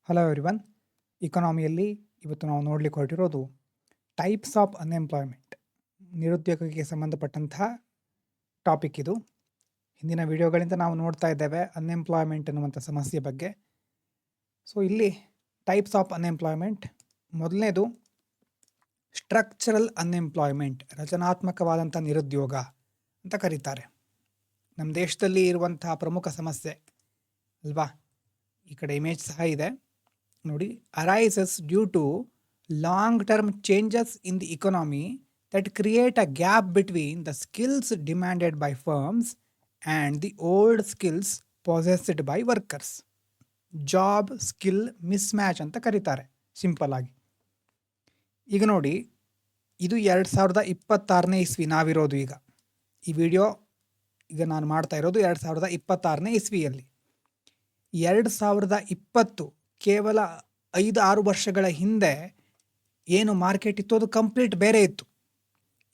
Hello everyone. ಇಕಾನಮಿಯಲ್ಲಿ ಇವತ್ತು ನಾವು ನೋಡಲಿಕ್ಕೆ ಹೊರಟಿರೋದು ಟೈಪ್ಸ್ ಆಫ್ ಅನ್ಎಂಪ್ಲಾಯ್ಮೆಂಟ್, ನಿರುದ್ಯೋಗಕ್ಕೆ ಸಂಬಂಧಪಟ್ಟಂತಹ ಟಾಪಿಕ್ ಇದು. ಹಿಂದಿನ ವಿಡಿಯೋಗಳಿಂದ ನಾವು ನೋಡ್ತಾ ಇದ್ದೇವೆ ಅನ್ಎಂಪ್ಲಾಯ್ಮೆಂಟ್ ಅನ್ನುವಂಥ ಸಮಸ್ಯೆ ಬಗ್ಗೆ. ಸೊ ಇಲ್ಲಿ ಟೈಪ್ಸ್ ಆಫ್ ಅನ್ಎಂಪ್ಲಾಯ್ಮೆಂಟ್, ಮೊದಲನೇದು ಸ್ಟ್ರಕ್ಚರಲ್ ಅನ್ಎಂಪ್ಲಾಯ್ಮೆಂಟ್, ರಚನಾತ್ಮಕವಾದಂಥ ನಿರುದ್ಯೋಗ ಅಂತ ಕರೀತಾರೆ. ನಮ್ಮ ದೇಶದಲ್ಲಿ ಇರುವಂತಹ ಪ್ರಮುಖ ಸಮಸ್ಯೆ ಅಲ್ವಾ. ಈ ಕಡೆ ಇಮೇಜ್ ಸಹ ಇದೆ ನೋಡಿ. Arises due to long term changes in the economy that create a gap between the skills demanded by firms and the old skills possessed by workers. Job skill mismatch ಅಂತ ಕರೀತಾರೆ ಸಿಂಪಲ್ ಆಗಿ. ಈಗ ನೋಡಿ, ಇದು 2026ನೇ ಇಸ್ವಿ ನಾವಿರೋದು. ಈಗ ಈ ವಿಡಿಯೋ ಈಗ ನಾನು ಮಾಡ್ತಾ ಇರೋದು 2026ನೇ ಇಸ್ವಿಯಲ್ಲಿ. 2020 ಕೇವಲ 5-6 ವರ್ಷಗಳ ಹಿಂದೆ ಏನು ಮಾರ್ಕೆಟ್ ಇತ್ತು ಅದು ಕಂಪ್ಲೀಟ್ ಬೇರೆ ಇತ್ತು.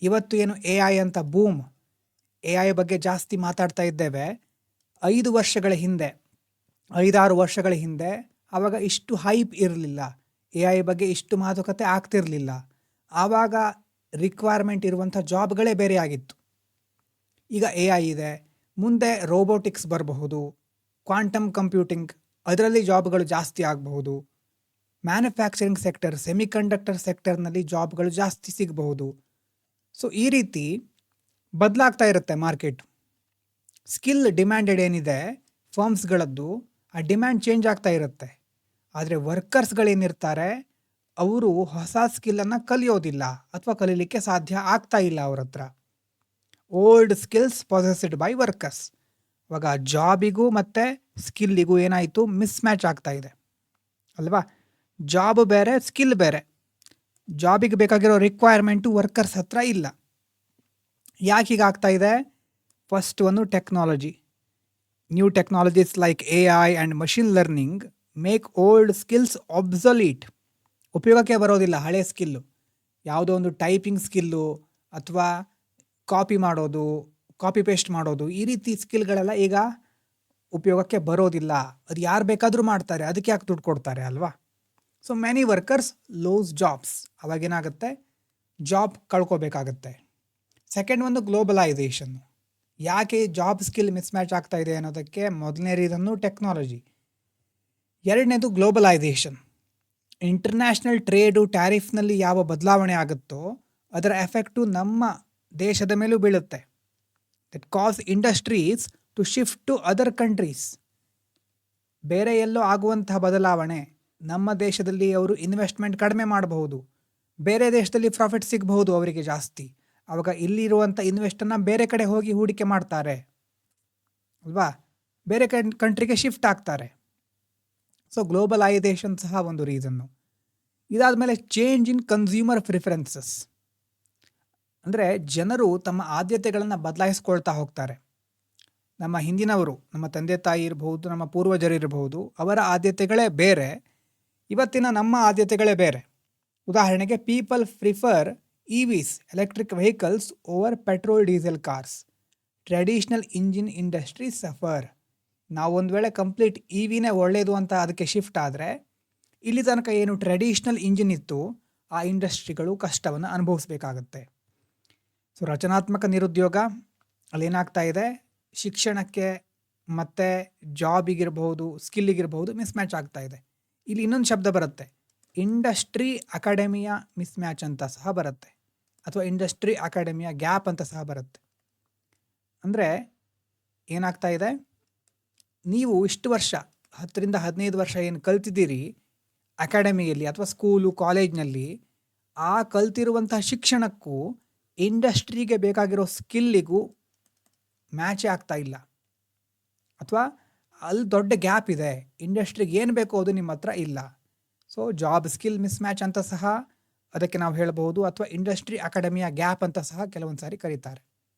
ಇವತ್ತು ಏನು AI ಅಂತ ಬೂಮ್, AI ಬಗ್ಗೆ ಜಾಸ್ತಿ ಮಾತಾಡ್ತಾ ಇದ್ದೇವೆ. 5 ವರ್ಷಗಳ ಹಿಂದೆ, 5-6 ವರ್ಷಗಳ ಹಿಂದೆ ಆವಾಗ ಇಷ್ಟು ಹೈಪ್ ಇರಲಿಲ್ಲ, AI ಬಗ್ಗೆ ಇಷ್ಟು ಮಾತುಕತೆ ಆಗ್ತಿರಲಿಲ್ಲ. ಆವಾಗ ರಿಕ್ವೈರ್ಮೆಂಟ್ ಇರುವಂಥ ಜಾಬ್ಗಳೇ ಬೇರೆ ಆಗಿತ್ತು. ಈಗ AI ಇದೆ, ಮುಂದೆ ರೋಬೋಟಿಕ್ಸ್ ಬರಬಹುದು, ಕ್ವಾಂಟಮ್ ಕಂಪ್ಯೂಟಿಂಗ್, ಅದರಲ್ಲಿ ಜಾಬ್ಗಳು ಜಾಸ್ತಿ ಆಗಬಹುದು. ಮ್ಯಾನುಫ್ಯಾಕ್ಚರಿಂಗ್ ಸೆಕ್ಟರ್, ಸೆಮಿಕಂಡಕ್ಟರ್ ಸೆಕ್ಟರ್ನಲ್ಲಿ ಜಾಬ್ಗಳು ಜಾಸ್ತಿ ಸಿಗಬಹುದು. ಸೊ ಈ ರೀತಿ ಬದಲಾಗ್ತಾ ಇರುತ್ತೆ ಮಾರ್ಕೆಟ್. ಸ್ಕಿಲ್ ಡಿಮ್ಯಾಂಡೆಡ್ ಏನಿದೆ ಫರ್ಮ್ಸ್ಗಳದ್ದು, ಆ ಡಿಮ್ಯಾಂಡ್ ಚೇಂಜ್ ಆಗ್ತಾ ಇರುತ್ತೆ. ಆದರೆ ವರ್ಕರ್ಸ್ಗಳೇನಿರ್ತಾರೆ ಅವರು ಹೊಸ ಸ್ಕಿಲ್ಲನ್ನು ಕಲಿಯೋದಿಲ್ಲ ಅಥವಾ ಕಲೀಲಿಕ್ಕೆ ಸಾಧ್ಯ ಆಗ್ತಾ ಇಲ್ಲ ಅವ್ರ ಹತ್ರ. Old skills possessed by workers. ಇವಾಗ ಜಾಬಿಗೂ ಮತ್ತು ಸ್ಕಿಲ್ಲಿಗೂ ಏನಾಯಿತು, ಮಿಸ್ ಮ್ಯಾಚ್ ಆಗ್ತಾ ಇದೆ ಅಲ್ವಾ. ಜಾಬ್ ಬೇರೆ, ಸ್ಕಿಲ್ ಬೇರೆ. ಜಾಬಿಗೆ ಬೇಕಾಗಿರೋ ರಿಕ್ವೈರ್ಮೆಂಟು ವರ್ಕರ್ಸ್ ಹತ್ರ ಇಲ್ಲ. ಯಾಕೆ ಹೀಗಾಗ್ತಾ ಇದೆ? ಫಸ್ಟ್ ಒಂದು technology. New technologies like AI and machine learning make old skills obsolete. ಉಪಯೋಗಕ್ಕೆ ಬರೋದಿಲ್ಲ ಹಳೆ ಸ್ಕಿಲ್ಲು. ಯಾವುದೋ ಒಂದು ಟೈಪಿಂಗ್ ಸ್ಕಿಲ್ಲು ಅಥವಾ ಕಾಪಿ ಮಾಡೋದು, ಕಾಪಿ ಪೇಸ್ಟ್ ಮಾಡೋದು, ಈ ರೀತಿ ಸ್ಕಿಲ್ಗಳೆಲ್ಲ ಈಗ ಉಪಯೋಗಕ್ಕೆ ಬರೋದಿಲ್ಲ. ಅದು ಯಾರು ಬೇಕಾದರೂ ಮಾಡ್ತಾರೆ, ಅದಕ್ಕೆ ಯಾಕೆ ದುಡ್ಡು ಕೊಡ್ತಾರೆ ಅಲ್ವಾ. So many workers lose jobs. ಅವಾಗೇನಾಗುತ್ತೆ, ಜಾಬ್ ಕಳ್ಕೋಬೇಕಾಗತ್ತೆ. ಸೆಕೆಂಡ್ ಒಂದು ಗ್ಲೋಬಲೈಸೇಷನ್. ಯಾಕೆ ಜಾಬ್ ಸ್ಕಿಲ್ ಮಿಸ್ ಮ್ಯಾಚ್ ಆಗ್ತಾ ಇದೆ ಅನ್ನೋದಕ್ಕೆ ಮೊದಲನೇ ರೀಸನ್ನು ಟೆಕ್ನಾಲಜಿ. ಎರಡನೇದು ಗ್ಲೋಬಲೈಸೇಷನ್. ಇಂಟರ್ನ್ಯಾಷನಲ್ ಟ್ರೇಡು, ಟ್ಯಾರಿಫ್ನಲ್ಲಿ ಯಾವ ಬದಲಾವಣೆ ಆಗುತ್ತೋ ಅದರ ಎಫೆಕ್ಟು ನಮ್ಮ ದೇಶದ ಮೇಲೂ ಬೀಳುತ್ತೆ. That cause industries to shift to other countries. ಬೇರೆ ಎಲ್ಲೋ ಆಗುವಂತಹ ಬದಲಾವಣೆ ನಮ್ಮ ದೇಶದಲ್ಲಿ ಅವರು ಇನ್ವೆಸ್ಟ್ಮೆಂಟ್ ಕಡಿಮೆ ಮಾಡಬಹುದು, ಬೇರೆ ದೇಶದಲ್ಲಿ ಪ್ರಾಫಿಟ್ ಸಿಗಬಹುದು ಅವರಿಗೆ ಜಾಸ್ತಿ. ಆವಾಗ ಇಲ್ಲಿರುವಂಥ ಇನ್ವೆಸ್ಟನ್ನು ಬೇರೆ ಕಡೆ ಹೋಗಿ ಹೂಡಿಕೆ ಮಾಡ್ತಾರೆ ಅಲ್ವಾ, ಬೇರೆ ಕಂಟ್ರಿಗೆ ಶಿಫ್ಟ್ ಆಗ್ತಾರೆ. ಸೊ ಗ್ಲೋಬಲೈಸೇಷನ್ ಸಹ ಒಂದು ರೀಸನ್ನು. ಇದಾದಮೇಲೆ ಚೇಂಜ್ ಇನ್ ಕನ್ಸ್ಯೂಮರ್ ಪ್ರಿಫರೆನ್ಸಸ್. ಅಂದರೆ ಜನರು ತಮ್ಮ ಆದ್ಯತೆಗಳನ್ನು ಬದಲಾಯಿಸ್ಕೊಳ್ತಾ ಹೋಗ್ತಾರೆ. ನಮ್ಮ ಹಿಂದಿನವರು, ನಮ್ಮ ತಂದೆ ತಾಯಿ ಇರಬಹುದು, ನಮ್ಮ ಪೂರ್ವಜರಿರಬಹುದು, ಅವರ ಆದ್ಯತೆಗಳೇ ಬೇರೆ, ಇವತ್ತಿನ ನಮ್ಮ ಆದ್ಯತೆಗಳೇ ಬೇರೆ. ಉದಾಹರಣೆಗೆ people prefer EVs, electric vehicles, over petrol diesel cars. Traditional engine industry suffer. ನಾವು ಒಂದು ವೇಳೆ ಕಂಪ್ಲೀಟ್ EVನೇ ಒಳ್ಳೆಯದು ಅಂತ ಅದಕ್ಕೆ ಶಿಫ್ಟ್ ಆದರೆ, ಇಲ್ಲಿ ತನಕ ಏನು ಟ್ರೆಡಿಷ್ನಲ್ ಇಂಜಿನ್ ಇತ್ತು ಆ ಇಂಡಸ್ಟ್ರಿಗಳು ಕಷ್ಟವನ್ನು ಅನುಭವಿಸ್ಬೇಕಾಗತ್ತೆ. ಸೊ ರಚನಾತ್ಮಕ ನಿರುದ್ಯೋಗ ಅಲ್ಲೇನಾಗ್ತಾ ಇದೆ, ಶಿಕ್ಷಣಕ್ಕೆ ಮತ್ತು ಜಾಬಿಗಿರ್ಬಹುದು, ಸ್ಕಿಲ್ಲಿಗಿರ್ಬಹುದು ಮಿಸ್ ಮ್ಯಾಚ್ ಆಗ್ತಾ ಇದೆ. ಇಲ್ಲಿ ಇನ್ನೊಂದು ಶಬ್ದ ಬರುತ್ತೆ, ಇಂಡಸ್ಟ್ರಿ ಅಕಾಡೆಮಿಯ ಮಿಸ್ ಮ್ಯಾಚ್ ಅಂತ ಸಹ ಬರುತ್ತೆ, ಅಥವಾ ಇಂಡಸ್ಟ್ರಿ ಅಕಾಡೆಮಿಯ ಗ್ಯಾಪ್ ಅಂತ ಸಹ ಬರುತ್ತೆ. ಅಂದರೆ ಏನಾಗ್ತಾ ಇದೆ, ನೀವು ಇಷ್ಟು ವರ್ಷ 10-15 ವರ್ಷ ಏನು ಕಲ್ತಿದ್ದೀರಿ ಅಕಾಡೆಮಿಯಲ್ಲಿ ಅಥವಾ ಸ್ಕೂಲು ಕಾಲೇಜ್ನಲ್ಲಿ, ಆ ಕಲ್ತಿರುವಂತಹ ಶಿಕ್ಷಣಕ್ಕೂ ಇಂಡಸ್ಟ್ರಿಗೆ ಬೇಕಾಗಿರೋ ಸ್ಕಿಲ್ಲಿಗೂ ಮ್ಯಾಚೇ ಆಗ್ತಾ ಇಲ್ಲ, ಅಥವಾ ಅಲ್ಲಿ ದೊಡ್ಡ ಗ್ಯಾಪ್ ಇದೆ. ಇಂಡಸ್ಟ್ರಿಗೆ ಏನು ಬೇಕೋ ಅದು ನಿಮ್ಮ ಹತ್ರ ಇಲ್ಲ. So job skill miss match ಅಂತ ಸಹ ಅದಕ್ಕೆ ನಾವು ಹೇಳಬಹುದು, ಅಥವಾ ಇಂಡಸ್ಟ್ರಿ ಅಕಾಡೆಮಿಯ ಗ್ಯಾಪ್ ಅಂತ ಸಹ ಕೆಲವೊಂದು ಸಾರಿ ಕರೀತಾರೆ.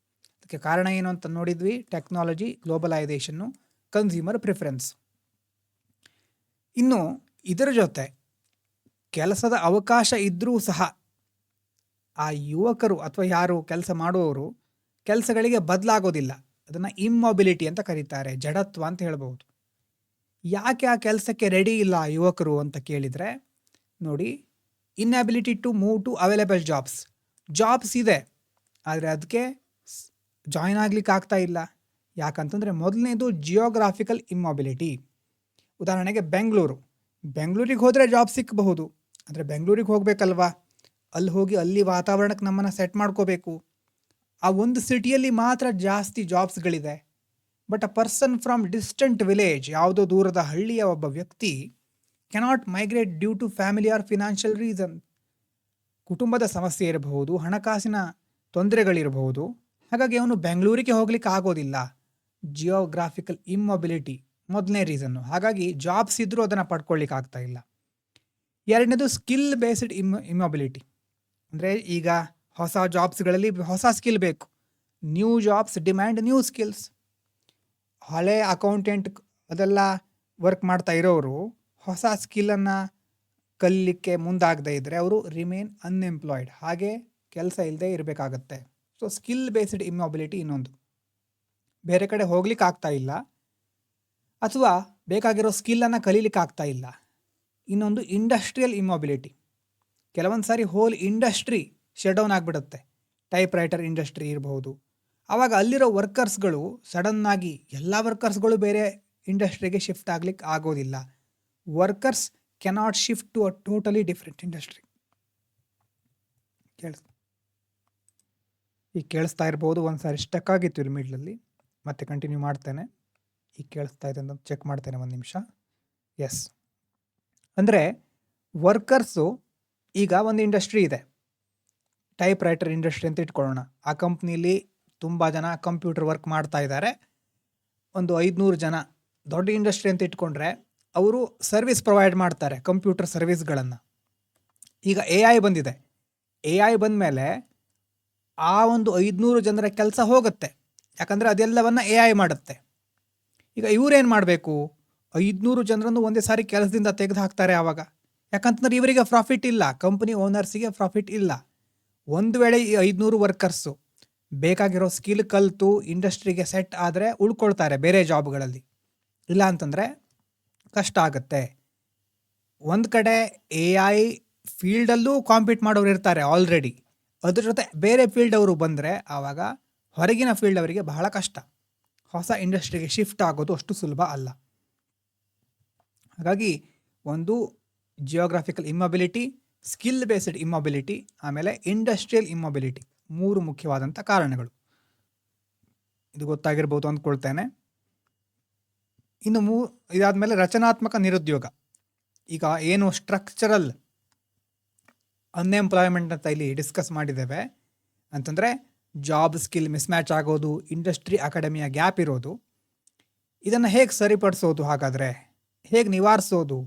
ಅದಕ್ಕೆ ಕಾರಣ ಏನು ಅಂತ ನೋಡಿದ್ವಿ, ಟೆಕ್ನಾಲಜಿ, ಗ್ಲೋಬಲೈಸೇಷನ್ನು, ಕನ್ಸ್ಯೂಮರ್ ಪ್ರಿಫರೆನ್ಸ್. ಇನ್ನು ಇದರ ಜೊತೆ ಕೆಲಸದ ಅವಕಾಶ ಇದ್ದರೂ ಸಹ ಆ ಯುವಕರು ಅಥವಾ ಯಾರು ಕೆಲಸ ಮಾಡುವವರು ಕೆಲಸಗಳಿಗೆ ಬದಲಾಗೋದಿಲ್ಲ. ಅದನ್ನು ಇಮ್ಮೊಬಿಲಿಟಿ ಅಂತ ಕರೀತಾರೆ, ಜಡತ್ವ ಅಂತ ಹೇಳ್ಬೋದು. ಯಾಕೆ ಆ ಕೆಲಸಕ್ಕೆ ರೆಡಿ ಇಲ್ಲ ಯುವಕರು ಅಂತ ಕೇಳಿದರೆ ನೋಡಿ, inability to move to available jobs ಇದೆ, ಆದರೆ ಅದಕ್ಕೆ ಜಾಯ್ನ್ ಆಗ್ಲಿಕ್ಕೆ ಆಗ್ತಾ ಇಲ್ಲ. ಯಾಕಂತಂದರೆ ಮೊದಲನೇದು ಜಿಯೋಗ್ರಾಫಿಕಲ್ ಇಮ್ಮೊಬಿಲಿಟಿ. ಉದಾಹರಣೆಗೆ ಬೆಂಗಳೂರಿಗೆ ಹೋದರೆ ಜಾಬ್ ಸಿಕ್ಕಬಹುದು, ಆದರೆ ಬೆಂಗಳೂರಿಗೆ ಹೋಗಬೇಕಲ್ವಾ, ಅಲ್ಲಿ ಹೋಗಿ ಅಲ್ಲಿ ವಾತಾವರಣಕ್ಕೆ ನಮ್ಮನ್ನು ಸೆಟ್ ಮಾಡ್ಕೋಬೇಕು. ಆ ಒಂದು ಸಿಟಿಯಲ್ಲಿ ಮಾತ್ರ ಜಾಸ್ತಿ ಜಾಬ್ಸ್ಗಳಿದೆ. But a person from distant village, ಯಾವುದೋ ದೂರದ ಹಳ್ಳಿಯ ಒಬ್ಬ ವ್ಯಕ್ತಿ cannot migrate due to family or financial reason. ಕುಟುಂಬದ ಸಮಸ್ಯೆ ಇರಬಹುದು, ಹಣಕಾಸಿನ ತೊಂದರೆಗಳಿರಬಹುದು, ಹಾಗಾಗಿ ಅವನು ಬೆಂಗಳೂರಿಗೆ ಹೋಗ್ಲಿಕ್ಕೆ ಆಗೋದಿಲ್ಲ. ಜಿಯೋಗ್ರಾಫಿಕಲ್ ಇಮ್ಮೊಬಿಲಿಟಿ ಮೊದಲನೇ ರೀಸನ್ನು. ಹಾಗಾಗಿ ಜಾಬ್ಸ್ ಇದ್ದರೂ ಅದನ್ನು ಪಡ್ಕೊಳ್ಳಿಕ್ಕೆ ಆಗ್ತಾ ಇಲ್ಲ. ಎರಡನೇದು ಸ್ಕಿಲ್ ಬೇಸ್ಡ್ ಇಮ್ಮೊಬಿಲಿಟಿ. ಅಂದರೆ ಈಗ ಹೊಸ ಜಾಬ್ಸ್ಗಳಲ್ಲಿ ಹೊಸ ಸ್ಕಿಲ್ ಬೇಕು. New jobs demand new skills. ಹಳೆ ಅಕೌಂಟೆಂಟ್ ಅದೆಲ್ಲ ವರ್ಕ್ ಮಾಡ್ತಾ ಇರೋರು ಹೊಸ ಸ್ಕಿಲ್ಲನ್ನು ಕಲೀಲಿಕ್ಕೆ ಮುಂದಾಗದೇ ಇದ್ದರೆ ಅವರು ರಿಮೇನ್ ಅನ್ಎಂಪ್ಲಾಯ್ಡ್, ಹಾಗೆ ಕೆಲಸ ಇಲ್ಲದೆ ಇರಬೇಕಾಗತ್ತೆ. ಸೊ ಸ್ಕಿಲ್ ಬೇಸ್ಡ್ ಇಮ್ಮೊಬಿಲಿಟಿ ಇನ್ನೊಂದು. ಬೇರೆ ಕಡೆ ಹೋಗ್ಲಿಕ್ಕೆ ಆಗ್ತಾ ಇಲ್ಲ ಅಥವಾ ಬೇಕಾಗಿರೋ ಸ್ಕಿಲ್ಲನ್ನು ಕಲೀಲಿಕ್ಕೆ ಆಗ್ತಾ ಇಲ್ಲ. ಇನ್ನೊಂದು ಇಂಡಸ್ಟ್ರಿಯಲ್ ಇಮ್ಮೊಬಿಲಿಟಿ. ಕೆಲವೊಂದು ಸಾರಿ ಹೋಲ್ ಇಂಡಸ್ಟ್ರಿ ಶಟ್ ಡೌನ್ ಆಗಿಬಿಡುತ್ತೆ. ಟೈಪ್ ರೈಟರ್ ಇಂಡಸ್ಟ್ರಿ ಇರಬಹುದು. ಆವಾಗ ಅಲ್ಲಿರೋ ವರ್ಕರ್ಸ್ಗಳು ಸಡನ್ನಾಗಿ ಎಲ್ಲ ವರ್ಕರ್ಸ್ಗಳು ಬೇರೆ ಇಂಡಸ್ಟ್ರಿಗೆ ಶಿಫ್ಟ್ ಆಗ್ಲಿಕ್ಕೆ ಆಗೋದಿಲ್ಲ. Workers cannot shift to a totally different industry. ಈಗ ಕೇಳಿಸ್ತಾ ಇರ್ಬೋದು, ಒಂದು ಸಾರಿ ಸ್ಟಕ್ ಆಗಿತ್ತು ಇಲ್ಲಿ ಮಿಡ್ಲಲ್ಲಿ, ಮತ್ತೆ ಕಂಟಿನ್ಯೂ ಮಾಡ್ತೇನೆ. ಈಗ ಕೇಳಿಸ್ತಾ ಇದೆ ಅಂತ ಚೆಕ್ ಮಾಡ್ತೇನೆ, ಒಂದು ನಿಮಿಷ. ಎಸ್, ಅಂದರೆ ವರ್ಕರ್ಸು ಈಗ ಒಂದು ಇಂಡಸ್ಟ್ರಿ ಇದೆ, ಟೈಪ್ ರೈಟರ್ ಇಂಡಸ್ಟ್ರಿ ಅಂತ ಇಟ್ಕೊಳ್ಳೋಣ. ಆ ಕಂಪ್ನಿಲಿ ತುಂಬ ಜನ ಕಂಪ್ಯೂಟರ್ ವರ್ಕ್ ಮಾಡ್ತಾ ಇದ್ದಾರೆ. ಒಂದು 500 ಜನ. ದೊಡ್ಡ ಇಂಡಸ್ಟ್ರಿ ಅಂತ ಇಟ್ಕೊಂಡ್ರೆ ಅವರು ಸರ್ವಿಸ್ ಪ್ರೊವೈಡ್ ಮಾಡ್ತಾರೆ, ಕಂಪ್ಯೂಟರ್ ಸರ್ವಿಸ್ಗಳನ್ನು. ಈಗ AI ಬಂದಿದೆ. AI ಬಂದ ಮೇಲೆ ಆ ಒಂದು 500 ಜನರ ಕೆಲಸ ಹೋಗುತ್ತೆ, ಯಾಕಂದರೆ ಅದೆಲ್ಲವನ್ನು AI ಮಾಡುತ್ತೆ. ಈಗ ಇವರೇನು ಮಾಡಬೇಕು? 500 ಜನರನ್ನು ಒಂದೇ ಸಾರಿ ಕೆಲಸದಿಂದ ತೆಗೆದು ಹಾಕ್ತಾರೆ ಆವಾಗ. ಯಾಕಂತಂದ್ರೆ ಇವರಿಗೆ ಪ್ರಾಫಿಟ್ ಇಲ್ಲ, ಕಂಪನಿ ಓನರ್ಸಿಗೆ ಪ್ರಾಫಿಟ್ ಇಲ್ಲ. ಒಂದು ವೇಳೆ ಈ 500 ವರ್ಕರ್ಸು ಬೇಕಾಗಿರೋ ಸ್ಕಿಲ್ ಕಲಿತು ಇಂಡಸ್ಟ್ರಿಗೆ ಸೆಟ್ ಆದರೆ ಉಳ್ಕೊಳ್ತಾರೆ ಬೇರೆ ಜಾಬ್ಗಳಲ್ಲಿ, ಇಲ್ಲ ಅಂತಂದರೆ ಕಷ್ಟ ಆಗುತ್ತೆ. ಒಂದು ಕಡೆ AI ಫೀಲ್ಡಲ್ಲೂ ಕಾಂಪೀಟ್ ಮಾಡೋರು ಇರ್ತಾರೆ ಆಲ್ರೆಡಿ, ಅದ್ರ ಜೊತೆ ಬೇರೆ ಫೀಲ್ಡ್ ಅವರು ಬಂದರೆ ಆವಾಗ ಹೊರಗಿನ ಫೀಲ್ಡ್ ಅವರಿಗೆ ಬಹಳ ಕಷ್ಟ. ಹೊಸ ಇಂಡಸ್ಟ್ರಿಗೆ ಶಿಫ್ಟ್ ಆಗೋದು ಅಷ್ಟು ಸುಲಭ ಅಲ್ಲ. ಹಾಗಾಗಿ ಒಂದು ಜಿಯೋಗ್ರಾಫಿಕಲ್ ಇಮ್ಮೊಬಿಲಿಟಿ, ಸ್ಕಿಲ್ ಬೇಸ್ಡ್ ಇಮ್ಮೊಬಿಲಿಟಿ, ಆಮೇಲೆ ಇಂಡಸ್ಟ್ರಿಯಲ್ ಇಮ್ಮೊಬಿಲಿಟಿ, 3 ಮುಖ್ಯವಾದಂಥ ಕಾರಣಗಳು. ಇದು ಗೊತ್ತಾಗಿರ್ಬೋದು ಅಂದ್ಕೊಳ್ತೇನೆ. ಇನ್ನು ಇದಾದಮೇಲೆ ರಚನಾತ್ಮಕ ನಿರುದ್ಯೋಗ. ಈಗ ಏನು ಸ್ಟ್ರಕ್ಚರಲ್ ಅನ್ಎಂಪ್ಲಾಯ್ಮೆಂಟ್ ಅಂತ ಇಲ್ಲಿ ಡಿಸ್ಕಸ್ ಮಾಡಿದ್ದೇವೆ ಅಂತಂದರೆ ಜಾಬ್ ಸ್ಕಿಲ್ ಮಿಸ್ಮ್ಯಾಚ್ ಆಗೋದು, ಇಂಡಸ್ಟ್ರಿ ಅಕಾಡೆಮಿಯ ಗ್ಯಾಪ್ ಇರೋದು, ಇದನ್ನು ಹೇಗೆ ಸರಿಪಡಿಸೋದು, ಹಾಗಾದರೆ ಹೇಗೆ ನಿವಾರಿಸೋದು?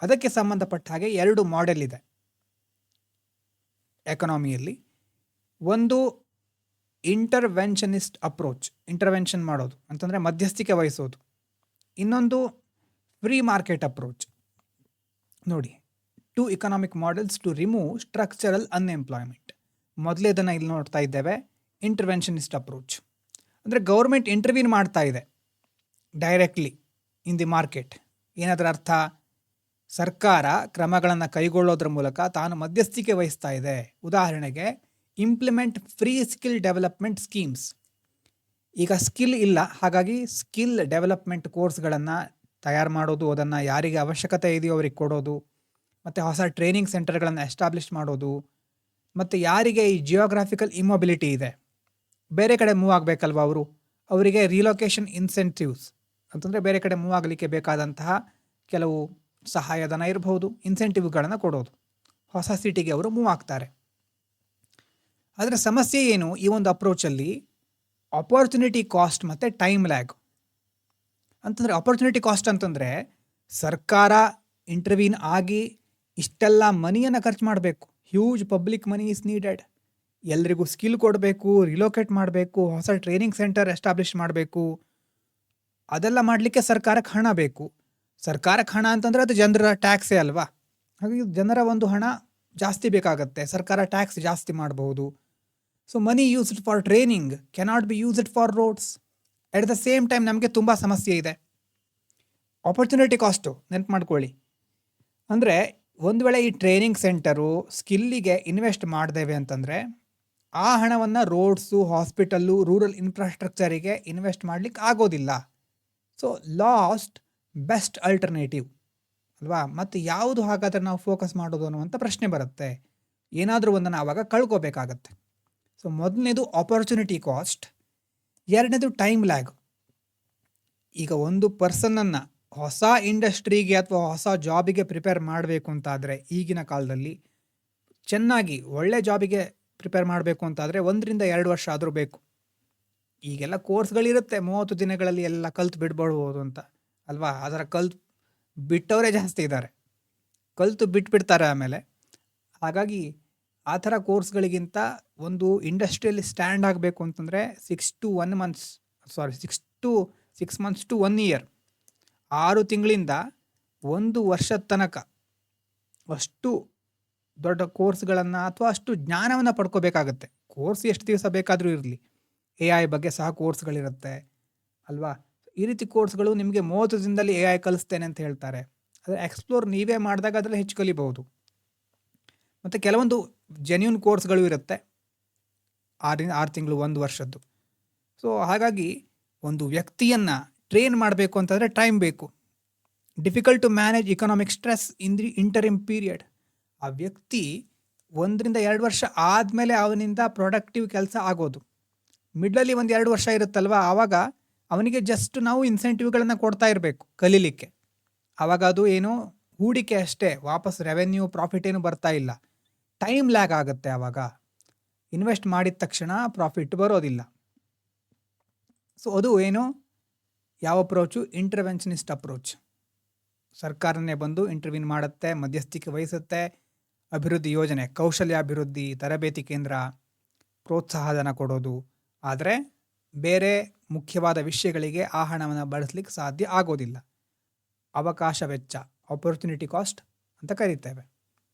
ಅದಕ್ಕೆ ಸಂಬಂಧಪಟ್ಟ ಹಾಗೆ 2 ಮಾಡೆಲ್ ಇದೆ ಎಕನಾಮಿಯಲ್ಲಿ. ಒಂದು ಇಂಟರ್ವೆನ್ಷನಿಸ್ಟ್ ಅಪ್ರೋಚ್, ಇಂಟರ್ವೆನ್ಷನ್ ಮಾಡೋದು ಅಂತಂದರೆ ಮಧ್ಯಸ್ಥಿಕೆ ವಹಿಸೋದು. ಇನ್ನೊಂದು ಫ್ರೀ ಮಾರ್ಕೆಟ್ ಅಪ್ರೋಚ್. ನೋಡಿ, 2 economic models to remove structural unemployment. ಮೊದಲೇದನ್ನು ಇಲ್ಲಿ ನೋಡ್ತಾ ಇದ್ದೇವೆ, ಇಂಟರ್ವೆನ್ಷನಿಸ್ಟ್ ಅಪ್ರೋಚ್. ಅಂದರೆ ಗೌರ್ಮೆಂಟ್ ಇಂಟರ್ವ್ಯೂನ್ ಮಾಡ್ತಾ ಇದೆ ಡೈರೆಕ್ಟ್ಲಿ ಇನ್ ದಿ ಮಾರ್ಕೆಟ್. ಏನಾದರೂ ಅರ್ಥ? ಸರ್ಕಾರ ಕ್ರಮಗಳನ್ನು ಕೈಗೊಳ್ಳೋದ್ರ ಮೂಲಕ ತಾನು ಮಧ್ಯಸ್ಥಿಕೆ ವಹಿಸ್ತಾ ಇದೆ. ಉದಾಹರಣೆಗೆ implement free skill development schemes. ಈಗ ಸ್ಕಿಲ್ ಇಲ್ಲ, ಹಾಗಾಗಿ ಸ್ಕಿಲ್ ಡೆವಲಪ್ಮೆಂಟ್ ಕೋರ್ಸ್ಗಳನ್ನು ತಯಾರು ಮಾಡೋದು, ಅದನ್ನು ಯಾರಿಗೆ ಅವಶ್ಯಕತೆ ಇದೆಯೋ ಅವರಿಗೆ ಕೊಡೋದು, ಮತ್ತು ಹೊಸ ಟ್ರೈನಿಂಗ್ ಸೆಂಟರ್ಗಳನ್ನು ಎಸ್ಟಾಬ್ಲಿಷ್ ಮಾಡೋದು, ಮತ್ತು ಯಾರಿಗೆ ಈ ಜಿಯೋಗ್ರಾಫಿಕಲ್ ಇಮ್ಮೊಬಿಲಿಟಿ ಇದೆ, ಬೇರೆ ಕಡೆ ಮೂವ್ ಆಗಬೇಕಲ್ವ ಅವರಿಗೆ ರಿಲೊಕೇಶನ್ ಇನ್ಸೆಂಟಿವ್ಸ್ ಅಂತಂದರೆ ಬೇರೆ ಕಡೆ ಮೂವ್ ಆಗಲಿಕ್ಕೆ ಬೇಕಾದಂತಹ ಕೆಲವು ಸಹಾಯಧನ ಇರಬಹುದು, ಇನ್ಸೆಂಟಿವ್ಗಳನ್ನು ಕೊಡೋದು, ಹೊಸ ಸಿಟಿಗೆ ಅವರು ಮೂವ್ ಆಗ್ತಾರೆ. ಆದರೆ ಸಮಸ್ಯೆ ಏನು ಈ ಒಂದು ಅಪ್ರೋಚಲ್ಲಿ? ಆಪರ್ಚುನಿಟಿ ಕಾಸ್ಟ್ ಮತ್ತು ಟೈಮ್ ಲ್ಯಾಗ್. ಅಂತಂದರೆ ಆಪರ್ಚುನಿಟಿ ಕಾಸ್ಟ್ ಅಂತಂದರೆ ಸರ್ಕಾರ ಇಂಟರ್ವ್ಯೂನ್ ಆಗಿ ಇಷ್ಟೆಲ್ಲ ಮನಿಯನ್ನು ಖರ್ಚು ಮಾಡಬೇಕು, huge public money is needed. ಎಲ್ರಿಗೂ ಸ್ಕಿಲ್ ಕೊಡಬೇಕು, ರಿಲೋಕೇಟ್ ಮಾಡಬೇಕು, ಹೊಸ ಟ್ರೈನಿಂಗ್ ಸೆಂಟರ್ ಎಸ್ಟಾಬ್ಲಿಷ್ ಮಾಡಬೇಕು. ಅದೆಲ್ಲ ಮಾಡಲಿಕ್ಕೆ ಸರ್ಕಾರಕ್ಕೆ ಹಣ ಬೇಕು. ಸರ್ಕಾರಕ್ಕೆ ಹಣ ಅಂತಂದರೆ ಅದು ಜನರ ಟ್ಯಾಕ್ಸೇ ಅಲ್ವಾ? ಹಾಗಾಗಿ ಜನರ ಒಂದು ಹಣ ಜಾಸ್ತಿ ಬೇಕಾಗತ್ತೆ, ಸರ್ಕಾರ ಟ್ಯಾಕ್ಸ್ ಜಾಸ್ತಿ ಮಾಡಬಹುದು. So money used for training cannot be used for roads. At the same time ನಮಗೆ ತುಂಬ ಸಮಸ್ಯೆ ಇದೆ. ಆಪರ್ಚುನಿಟಿ ಕಾಸ್ಟು ನೆನ್ಪು ಮಾಡ್ಕೊಳ್ಳಿ. ಅಂದರೆ ಒಂದು ವೇಳೆ ಈ ಟ್ರೈನಿಂಗ್ ಸೆಂಟರು ಸ್ಕಿಲ್ಲಿಗೆ ಇನ್ವೆಸ್ಟ್ ಮಾಡಿದೇವೆ ಅಂತಂದರೆ ಆ ಹಣವನ್ನು ರೋಡ್ಸು, ಹಾಸ್ಪಿಟಲ್ಲು, ರೂರಲ್ ಇನ್ಫ್ರಾಸ್ಟ್ರಕ್ಚರಿಗೆ ಇನ್ವೆಸ್ಟ್ ಮಾಡಲಿಕ್ಕೆ ಆಗೋದಿಲ್ಲ. ಸೊ ಲಾಸ್ಟ್ ಬೆಸ್ಟ್ ಅಲ್ಟರ್ನೇಟಿವ್ ಅಲ್ವಾ? ಮತ್ತು ಯಾವುದು ಹಾಗಾದರೆ ನಾವು ಫೋಕಸ್ ಮಾಡೋದು ಅನ್ನುವಂಥ ಪ್ರಶ್ನೆ ಬರುತ್ತೆ. ಏನಾದರೂ ಒಂದನ್ನು ಆವಾಗ ಕಳ್ಕೋಬೇಕಾಗತ್ತೆ. ಸೊ ಮೊದಲನೇದು ಆಪರ್ಚುನಿಟಿ ಕಾಸ್ಟ್, ಎರಡನೇದು ಟೈಮ್ ಲ್ಯಾಗ್. ಈಗ ಒಂದು ಪರ್ಸನನ್ನು ಹೊಸ ಇಂಡಸ್ಟ್ರಿಗೆ ಅಥವಾ ಹೊಸ ಜಾಬಿಗೆ ಪ್ರಿಪೇರ್ ಮಾಡಬೇಕು ಅಂತಾದರೆ ಈಗಿನ ಕಾಲದಲ್ಲಿ ಚೆನ್ನಾಗಿ ಒಳ್ಳೆ ಜಾಬಿಗೆ ಪ್ರಿಪೇರ್ ಮಾಡಬೇಕು ಅಂತಾದರೆ 1-2 ವರ್ಷ ಆದರೂ ಬೇಕು. ಈಗೆಲ್ಲ ಕೋರ್ಸ್ಗಳಿರುತ್ತೆ 30 ದಿನಗಳಲ್ಲಿ ಎಲ್ಲ ಕಲ್ತು ಬಿಡ್ಬೋದು ಅಂತ ಅಲ್ವಾ? ಅದರ ಕಲ್ತು ಬಿಟ್ಟವರೇ ಜಾಸ್ತಿ ಇದ್ದಾರೆ, ಕಲ್ತು ಬಿಟ್ಬಿಡ್ತಾರೆ ಆಮೇಲೆ. ಹಾಗಾಗಿ ಆ ಥರ ಕೋರ್ಸ್ಗಳಿಗಿಂತ ಒಂದು ಇಂಡಸ್ಟ್ರಿಯಲ್ಲಿ ಸ್ಟ್ಯಾಂಡ್ ಆಗಬೇಕು ಅಂತಂದರೆ 6 months to 1 year, 6 ತಿಂಗಳಿಂದ 1 ವರ್ಷದ ತನಕ ಅಷ್ಟು ದೊಡ್ಡ ಕೋರ್ಸ್ಗಳನ್ನು ಅಥವಾ ಅಷ್ಟು ಜ್ಞಾನವನ್ನು ಪಡ್ಕೋಬೇಕಾಗತ್ತೆ. ಕೋರ್ಸ್ ಎಷ್ಟು ದಿವಸ ಬೇಕಾದರೂ ಇರಲಿ, AI ಬಗ್ಗೆ ಸಹ ಕೋರ್ಸ್ಗಳಿರುತ್ತೆ ಅಲ್ವಾ? ಈ ರೀತಿ ಕೋರ್ಸ್ಗಳು ನಿಮಗೆ 30 ದಿನದಲ್ಲಿ AI ಕಲಿಸ್ತೇನೆ ಅಂತ ಹೇಳ್ತಾರೆ. ಆದರೆ ಎಕ್ಸ್ಪ್ಲೋರ್ ನೀವೇ ಮಾಡಿದಾಗ ಅದರಲ್ಲಿ ಹೆಚ್ಚು ಕಲಿಬಹುದು. ಮತ್ತು ಕೆಲವೊಂದು ಜೆನ್ಯೂನ್ ಕೋರ್ಸ್ಗಳು ಇರುತ್ತೆ 6 ತಿಂಗಳು 1 ವರ್ಷದ್ದು. ಸೊ ಹಾಗಾಗಿ ಒಂದು ವ್ಯಕ್ತಿಯನ್ನು ಟ್ರೈನ್ ಮಾಡಬೇಕು ಅಂತಂದರೆ ಟೈಮ್ ಬೇಕು. Difficult to manage economic stress in the interim period. ಆ ವ್ಯಕ್ತಿ 1-2 ವರ್ಷ ಆದಮೇಲೆ ಅವನಿಂದ ಪ್ರೊಡಕ್ಟಿವ್ ಕೆಲಸ ಆಗೋದು. ಮಿಡ್ಲಲ್ಲಿ 1-2 ವರ್ಷ ಇರುತ್ತಲ್ವ, ಆವಾಗ ಅವನಿಗೆ ಜಸ್ಟ್ ನಾವು ಇನ್ಸೆಂಟಿವ್ಗಳನ್ನು ಕೊಡ್ತಾ ಇರಬೇಕು ಕಲೀಲಿಕ್ಕೆ. ಆವಾಗ ಅದು ಏನು ಹೂಡಿಕೆ ಅಷ್ಟೇ, ವಾಪಸ್ ರೆವೆನ್ಯೂ ಪ್ರಾಫಿಟ್ ಏನು ಬರ್ತಾ ಇಲ್ಲ. ಟೈಮ್ ಲ್ಯಾಗ್ ಆಗುತ್ತೆ. ಆವಾಗ ಇನ್ವೆಸ್ಟ್ ಮಾಡಿದ ತಕ್ಷಣ ಪ್ರಾಫಿಟ್ ಬರೋದಿಲ್ಲ. ಸೊ ಅದು ಏನು, ಯಾವ ಅಪ್ರೋಚು? ಇಂಟರ್ವೆನ್ಷನಿಸ್ಟ್ ಅಪ್ರೋಚ್. ಸರ್ಕಾರನೇ ಬಂದು ಇಂಟರ್ವ್ಯೂನ್ ಮಾಡುತ್ತೆ, ಮಧ್ಯಸ್ಥಿಕೆ ವಹಿಸುತ್ತೆ. ಅಭಿವೃದ್ಧಿ ಯೋಜನೆ, ಕೌಶಲ್ಯಾಭಿವೃದ್ಧಿ, ತರಬೇತಿ ಕೇಂದ್ರ, ಪ್ರೋತ್ಸಾಹಧನ ಕೊಡೋದು. ಆದರೆ ಬೇರೆ ಮುಖ್ಯವಾದ ವಿಷಯಗಳಿಗೆ ಆ ಹಣವನ್ನು ಬಳಸಲಿಕ್ಕೆ ಸಾಧ್ಯ ಆಗೋದಿಲ್ಲ. ಅವಕಾಶ ವೆಚ್ಚ, ಆಪರ್ಚುನಿಟಿ ಕಾಸ್ಟ್ ಅಂತ ಕರೀತೇವೆ.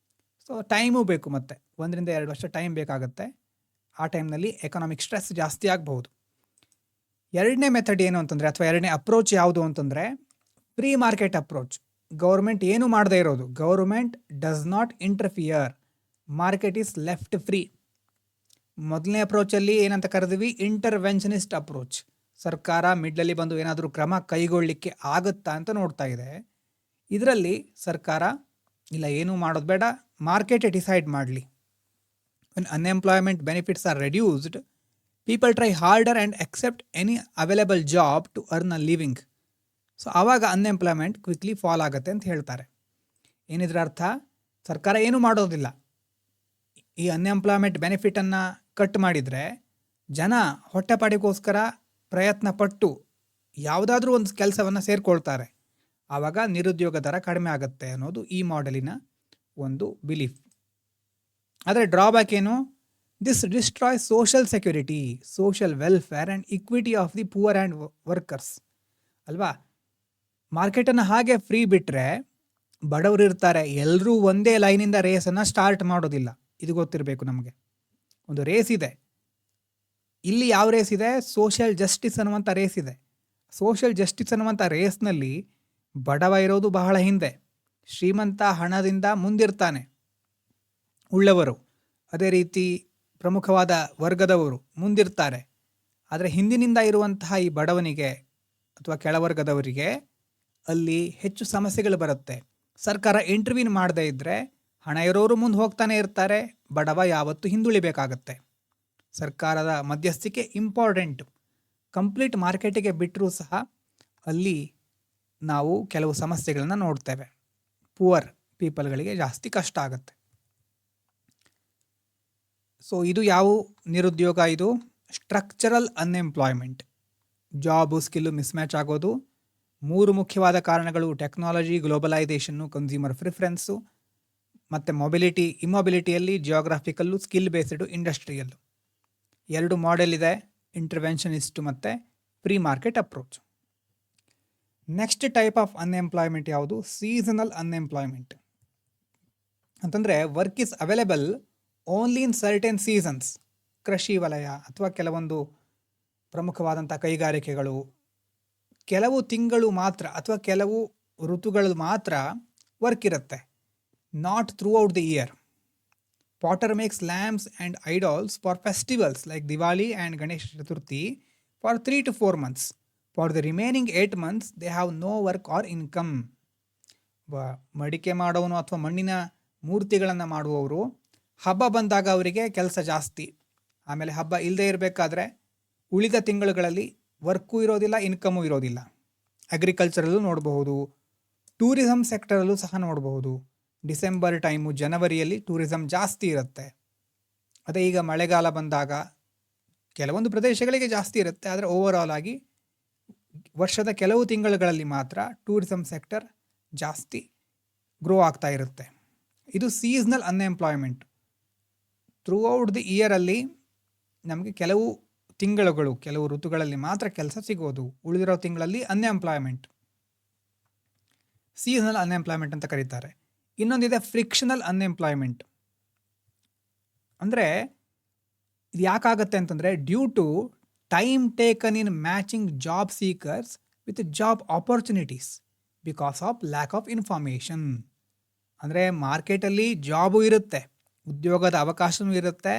ಸೊ ಟೈಮು ಬೇಕು, ಮತ್ತು 1-2 ವರ್ಷ ಟೈಮ್ ಬೇಕಾಗುತ್ತೆ. ಆ ಟೈಮ್ನಲ್ಲಿ ಎಕನಾಮಿಕ್ ಸ್ಟ್ರೆಸ್ ಜಾಸ್ತಿ ಆಗಬಹುದು. ಎರಡನೇ ಮೆಥಡ್ ಏನು ಅಂತಂದರೆ, ಅಥವಾ ಎರಡನೇ ಅಪ್ರೋಚ್ ಯಾವುದು ಅಂತಂದರೆ ಫ್ರೀ ಮಾರ್ಕೆಟ್ ಅಪ್ರೋಚ್. ಗೌರ್ಮೆಂಟ್ ಏನು ಮಾಡದೇ ಇರೋದು, government does not interfere, market is left free. ಮೊದಲನೇ ಅಪ್ರೋಚಲ್ಲಿ ಏನಂತ ಕರೆದ್ವಿ? ಇಂಟರ್ವೆನ್ಷನಿಸ್ಟ್ ಅಪ್ರೋಚ್. ಸರ್ಕಾರ ಮಿಡ್ಲಲ್ಲಿ ಬಂದು ಏನಾದರೂ ಕ್ರಮ ಕೈಗೊಳ್ಳಲಿಕ್ಕೆ ಆಗುತ್ತಾ ಅಂತ ನೋಡ್ತಾ ಇದೆ. ಇದರಲ್ಲಿ ಸರ್ಕಾರ ಇಲ್ಲ, ಏನೂ ಮಾಡೋದು ಬೇಡ, ಮಾರ್ಕೆಟೇ ಡಿಸೈಡ್ ಮಾಡಲಿ. When unemployment benefits are reduced, people try harder and accept any available job to earn a living. So ಆವಾಗ ಅನ್ಎಂಪ್ಲಾಯ್ಮೆಂಟ್ ಕ್ವಿಕ್ಲಿ ಫಾಲ್ ಆಗುತ್ತೆ ಅಂತ ಹೇಳ್ತಾರೆ. ಏನಿದ್ರ ಅರ್ಥ? ಸರ್ಕಾರ ಏನೂ ಮಾಡೋದಿಲ್ಲ, ಈ ಅನ್ಎಂಪ್ಲಾಯ್ಮೆಂಟ್ ಬೆನಿಫಿಟನ್ನು ಕಟ್ ಮಾಡಿದರೆ ಜನ ಹೊಟ್ಟೆಪಾಡಿಗೋಸ್ಕರ ಪ್ರಯತ್ನ ಪಟ್ಟು ಯಾವುದಾದ್ರೂ ಒಂದು ಕೆಲಸವನ್ನು ಸೇರಿಕೊಳ್ತಾರೆ. ಆವಾಗ ನಿರುದ್ಯೋಗ ದರ ಕಡಿಮೆ ಆಗುತ್ತೆ ಅನ್ನೋದು ಈ ಮಾಡೆಲಿನ ಒಂದು ಬಿಲೀಫ್. ಆದರೆ ಡ್ರಾಬ್ಯಾಕ್ ಏನು? This destroy social security, social welfare and equity of the poor and workers ಅಲ್ವಾ? ಮಾರ್ಕೆಟನ್ನು ಹಾಗೆ ಫ್ರೀ ಬಿಟ್ಟರೆ ಬಡವರು ಇರ್ತಾರೆ, ಎಲ್ಲರೂ ಒಂದೇ ಲೈನಿಂದ ರೇಸನ್ನು ಸ್ಟಾರ್ಟ್ ಮಾಡೋದಿಲ್ಲ. ಇದು ಗೊತ್ತಿರಬೇಕು ನಮಗೆ. ಒಂದು ರೇಸ್ ಇದೆ, ಇಲ್ಲಿ ಯಾವ ರೇಸ್ ಇದೆ? ಸೋಷಿಯಲ್ ಜಸ್ಟಿಸ್ ಅನ್ನುವಂಥ ರೇಸ್ ಇದೆ. ಸೋಷಿಯಲ್ ಜಸ್ಟಿಸ್ ಅನ್ನುವಂಥ ರೇಸ್ನಲ್ಲಿ ಬಡವ ಇರೋದು ಬಹಳ ಹಿಂದೆ, ಶ್ರೀಮಂತ ಹಣದಿಂದ ಮುಂದಿರ್ತಾನೆ, ಉಳ್ಳವರು ಅದೇ ರೀತಿ ಪ್ರಮುಖವಾದ ವರ್ಗದವರು ಮುಂದಿರ್ತಾರೆ. ಆದರೆ ಹಿಂದಿನಿಂದ ಇರುವಂತಹ ಈ ಬಡವನಿಗೆ ಅಥವಾ ಕೆಳವರ್ಗದವರಿಗೆ ಅಲ್ಲಿ ಹೆಚ್ಚು ಸಮಸ್ಯೆಗಳು ಬರುತ್ತೆ. ಸರ್ಕಾರ ಇಂಟರ್ವ್ಯೂನ್ ಮಾಡದೇ ಇದ್ದರೆ ಹಣ ಇರೋರು ಮುಂದೆ ಹೋಗ್ತಾನೆ ಇರ್ತಾರೆ, ಬಡವ ಯಾವತ್ತೂ ಹಿಂದುಳಿಬೇಕಾಗತ್ತೆ. ಸರ್ಕಾರದ ಮಧ್ಯಸ್ಥಿಕೆ ಇಂಪಾರ್ಟೆಂಟು. ಕಂಪ್ಲೀಟ್ ಮಾರ್ಕೆಟಿಗೆ ಬಿಟ್ಟರೂ ಸಹ ಅಲ್ಲಿ ನಾವು ಕೆಲವು ಸಮಸ್ಯೆಗಳನ್ನು ನೋಡ್ತೇವೆ. ಪುವರ್ ಪೀಪಲ್ಗಳಿಗೆ ಜಾಸ್ತಿ ಕಷ್ಟ ಆಗುತ್ತೆ. ಸೊ ಇದು ಯಾವ ನಿರುದ್ಯೋಗ? ಇದು structural unemployment. Job skill mismatch ಆಗೋದು. 3 ಮುಖ್ಯವಾದ ಕಾರಣಗಳು: ಟೆಕ್ನಾಲಜಿ, ಗ್ಲೋಬಲೈಸೇಷನ್ನು, ಕನ್ಸ್ಯೂಮರ್ ಪ್ರಿಫರೆನ್ಸು, ಮತ್ತು ಮೊಬಿಲಿಟಿ. ಇಮೊಬಿಲಿಟಿಯಲ್ಲಿ geographical, skill based, industrial. 2 model ಇದೆ, ಇಂಟರ್ವೆನ್ಷನಿಸ್ಟ್ ಮತ್ತು free market approach. Next type of unemployment ಯಾವುದು? ಸೀಸನಲ್ ಅನ್ಎಂಪ್ಲಾಯ್ಮೆಂಟ್ ಅಂತಂದರೆ work is available only in certain seasons. ಕೃಷಿ ವಲಯ ಅಥವಾ ಕೆಲವೊಂದು ಪ್ರಮುಖವಾದಂಥ ಕೈಗಾರಿಕೆಗಳು ಕೆಲವು ತಿಂಗಳು ಮಾತ್ರ ಅಥವಾ ಕೆಲವು ಋತುಗಳಲ್ಲಿ ಮಾತ್ರ ವರ್ಕ್ ಇರುತ್ತೆ, not throughout the year. Potter makes lamps and idols for festivals like Diwali and Ganesha Chaturthi for 3 to 4 months. For the remaining 8 months they have no work or income. ಮಡಿಕೆ ಮಾಡೋನು ಅಥವಾ ಮಣ್ಣಿನ ಮೂರ್ತಿಗಳನ್ನು ಮಾಡುವವರು ಹಬ್ಬ ಬಂದಾಗ ಅವರಿಗೆ ಕೆಲಸ ಜಾಸ್ತಿ. ಆಮೇಲೆ ಹಬ್ಬ ಇಲ್ಲದೆ ಇರಬೇಕಾದ್ರೆ ಉಳಿದ ತಿಂಗಳುಗಳಲ್ಲಿ ವರ್ಕು ಇರೋದಿಲ್ಲ, ಇನ್ಕಮು ಇರೋದಿಲ್ಲ. ಅಗ್ರಿಕಲ್ಚರಲ್ಲೂ ನೋಡಬಹುದು, ಟೂರಿಸಮ್ ಸೆಕ್ಟರಲ್ಲೂ ಸಹ ನೋಡಬಹುದು. ಡಿಸೆಂಬರ್ ಟೈಮು, ಜನವರಿಯಲ್ಲಿ ಟೂರಿಸಮ್ ಜಾಸ್ತಿ ಇರುತ್ತೆ. ಅದೇ ಈಗ ಮಳೆಗಾಲ ಬಂದಾಗ ಕೆಲವೊಂದು ಪ್ರದೇಶಗಳಿಗೆ ಜಾಸ್ತಿ ಇರುತ್ತೆ, ಆದರೆ ಓವರಾಲ್ ಆಗಿ ವರ್ಷದ ಕೆಲವು ತಿಂಗಳುಗಳಲ್ಲಿ ಮಾತ್ರ ಟೂರಿಸಮ್ ಸೆಕ್ಟರ್ ಜಾಸ್ತಿ ಗ್ರೋ ಆಗ್ತಾ ಇರುತ್ತೆ. ಇದು seasonal unemployment. Throughout the ಇಯರಲ್ಲಿ ನಮಗೆ ಕೆಲವು ತಿಂಗಳುಗಳು, ಕೆಲವು ಋತುಗಳಲ್ಲಿ ಮಾತ್ರ ಕೆಲಸ ಸಿಗೋದು, ಉಳಿದಿರೋ ತಿಂಗಳಲ್ಲಿ ಅನ್ಎಂಪ್ಲಾಯ್ಮೆಂಟ್, ಸೀಸನಲ್ ಅನ್ಎಂಪ್ಲಾಯ್ಮೆಂಟ್ ಅಂತ ಕರೀತಾರೆ. ಇನ್ನೊಂದಿದೆ ಫ್ರಿಕ್ಷನಲ್ ಅನ್ಎಂಪ್ಲಾಯ್ಮೆಂಟ್. ಅಂದರೆ ಇದು ಯಾಕಾಗತ್ತೆ ಅಂತಂದರೆ due to time taken in matching job seekers with job opportunities because of lack of information. ಅಂದರೆ ಮಾರ್ಕೆಟಲ್ಲಿ ಜಾಬು ಇರುತ್ತೆ, ಉದ್ಯೋಗದ ಅವಕಾಶವೂ ಇರುತ್ತೆ,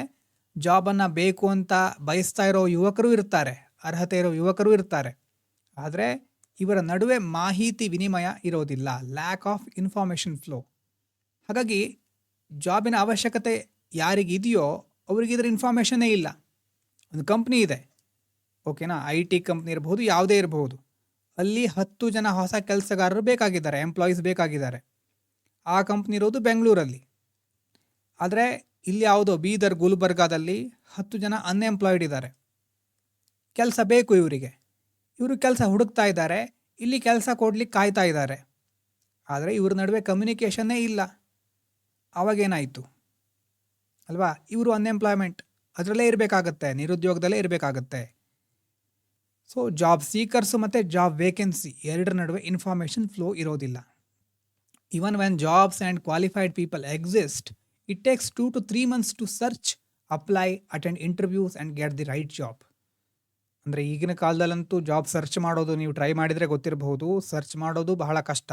ಜಾಬನ್ನು ಬೇಕು ಅಂತ ಬಯಸ್ತಾ ಇರೋ ಯುವಕರು ಇರ್ತಾರೆ, ಅರ್ಹತೆ ಇರೋ ಯುವಕರು ಇರ್ತಾರೆ. ಆದರೆ ಇವರ ನಡುವೆ ಮಾಹಿತಿ ವಿನಿಮಯ ಇರೋದಿಲ್ಲ, ಲ್ಯಾಕ್ ಆಫ್ ಇನ್ಫಾರ್ಮೇಷನ್ ಫ್ಲೋ. ಹಾಗಾಗಿ ಜಾಬಿನ ಅವಶ್ಯಕತೆ ಯಾರಿಗಿದೆಯೋ ಅವ್ರಿಗೆ ಇದರ ಇನ್ಫಾರ್ಮೇಷನ್ನೇ ಇಲ್ಲ. ಒಂದು ಕಂಪ್ನಿ ಇದೆ, ಓಕೆನಾ, IT ಕಂಪ್ನಿ ಇರಬಹುದು, ಯಾವುದೇ ಇರಬಹುದು. ಅಲ್ಲಿ 10 ಜನ ಹೊಸ ಕೆಲಸಗಾರರು ಬೇಕಾಗಿದ್ದಾರೆ, ಎಂಪ್ಲಾಯೀಸ್ ಬೇಕಾಗಿದ್ದಾರೆ. ಆ ಕಂಪ್ನಿ ಇರೋದು ಬೆಂಗಳೂರಲ್ಲಿ. ಆದರೆ ಇಲ್ಲಿ ಯಾವುದೋ ಬೀದರ್, ಗುಲ್ಬರ್ಗಾದಲ್ಲಿ 10 ಜನ ಅನ್ಎಂಪ್ಲಾಯ್ಡ್ ಇದ್ದಾರೆ. ಕೆಲಸ ಬೇಕು ಇವರಿಗೆ, ಇವರು ಕೆಲಸ ಹುಡುಕ್ತಾ ಇದ್ದಾರೆ, ಇಲ್ಲಿ ಕೆಲಸ ಕೊಡ್ಲಿಕ್ಕೆ ಕಾಯ್ತಾ ಇದ್ದಾರೆ. ಆದರೆ ಇವ್ರ ನಡುವೆ ಕಮ್ಯುನಿಕೇಷನ್ನೇ ಇಲ್ಲ. ಆವಾಗೇನಾಯಿತು ಅಲ್ವಾ? ಇವರು ಅನ್ಎಂಪ್ಲಾಯ್ಮೆಂಟ್ ಅದರಲ್ಲೇ ಇರಬೇಕಾಗತ್ತೆ, ನಿರುದ್ಯೋಗದಲ್ಲೇ ಇರಬೇಕಾಗತ್ತೆ. ಸೊ ಜಾಬ್ ಸೀಕರ್ಸು ಮತ್ತು ಜಾಬ್ ವೇಕೆನ್ಸಿ ಎರಡರ ನಡುವೆ ಇನ್ಫಾರ್ಮೇಷನ್ ಫ್ಲೋ ಇರೋದಿಲ್ಲ. Even when jobs and qualified people exist, it takes 2 to 3 months to search, apply, attend interviews and get the right job. ಅಂದರೆ ಈಗಿನ ಕಾಲದಲ್ಲಂತೂ ಜಾಬ್ ಸರ್ಚ್ ಮಾಡೋದು, ನೀವು ಟ್ರೈ ಮಾಡಿದರೆ ಗೊತ್ತಿರಬಹುದು, ಸರ್ಚ್ ಮಾಡೋದು ಬಹಳ ಕಷ್ಟ.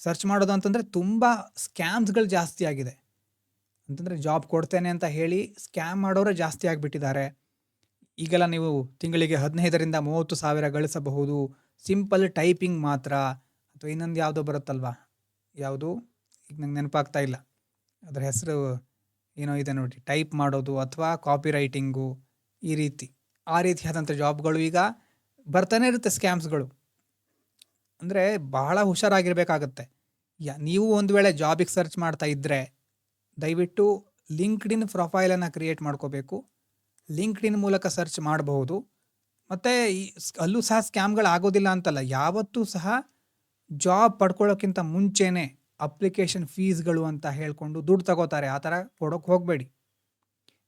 ಸರ್ಚ್ ಮಾಡೋದು ಅಂತಂದರೆ ತುಂಬ ಸ್ಕ್ಯಾಮ್ಸ್ಗಳು ಜಾಸ್ತಿ ಆಗಿದೆ. ಅಂತಂದರೆ ಜಾಬ್ ಕೊಡ್ತೇನೆ ಅಂತ ಹೇಳಿ ಸ್ಕ್ಯಾಮ್ ಮಾಡೋರೇ ಜಾಸ್ತಿ ಆಗಿಬಿಟ್ಟಿದ್ದಾರೆ. ಈಗೆಲ್ಲ ನೀವು ತಿಂಗಳಿಗೆ 15,000 to 30,000 ಗಳಿಸಬಹುದು, ಸಿಂಪಲ್ ಟೈಪಿಂಗ್ ಮಾತ್ರ. ಅಥವಾ ಇನ್ನೊಂದು ಯಾವುದೋ ಬರುತ್ತಲ್ವ, ಯಾವುದು ಈಗ ನಂಗೆ ನೆನಪಾಗ್ತಾ ಇಲ್ಲ, ಅದರ ಹೆಸರು ಏನೋ ಇದೆ ನೋಡಿ, ಟೈಪ್ ಮಾಡೋದು ಅಥವಾ ಕಾಪಿ ರೈಟಿಂಗು, ಆ ರೀತಿಯಾದಂಥ ಜಾಬ್ಗಳು ಈಗ ಬರ್ತಾನೆ ಇರುತ್ತೆ, ಸ್ಕ್ಯಾಮ್ಸ್ಗಳು. ಅಂದರೆ ಬಹಳ ಹುಷಾರಾಗಿರಬೇಕಾಗತ್ತೆ. ನೀವು ಒಂದು ವೇಳೆ ಜಾಬಿಗೆ ಸರ್ಚ್ ಮಾಡ್ತಾ ಇದ್ದರೆ ದಯವಿಟ್ಟು ಲಿಂಕ್ಡ್ಇನ್ ಪ್ರೊಫೈಲನ್ನು ಕ್ರಿಯೇಟ್ ಮಾಡ್ಕೋಬೇಕು. ಲಿಂಕ್ಡ್ಇನ್ ಮೂಲಕ ಸರ್ಚ್ ಮಾಡಬಹುದು. ಮತ್ತು ಅಲ್ಲೂ ಸಹ ಸ್ಕ್ಯಾಮ್ಗಳು ಆಗೋದಿಲ್ಲ ಅಂತಲ್ಲ, ಯಾವತ್ತೂ ಸಹ ಜಾಬ್ ಪಡ್ಕೊಳ್ಳೋಕ್ಕಿಂತ ಮುಂಚೆನೇ ಅಪ್ಲಿಕೇಶನ್ ಫೀಸ್ಗಳು ಅಂತ ಹೇಳ್ಕೊಂಡು ದುಡ್ಡು ತಗೋತಾರೆ. ಆ ಥರ ಕೊಡೋಕ್ಕೆ ಹೋಗಬೇಡಿ.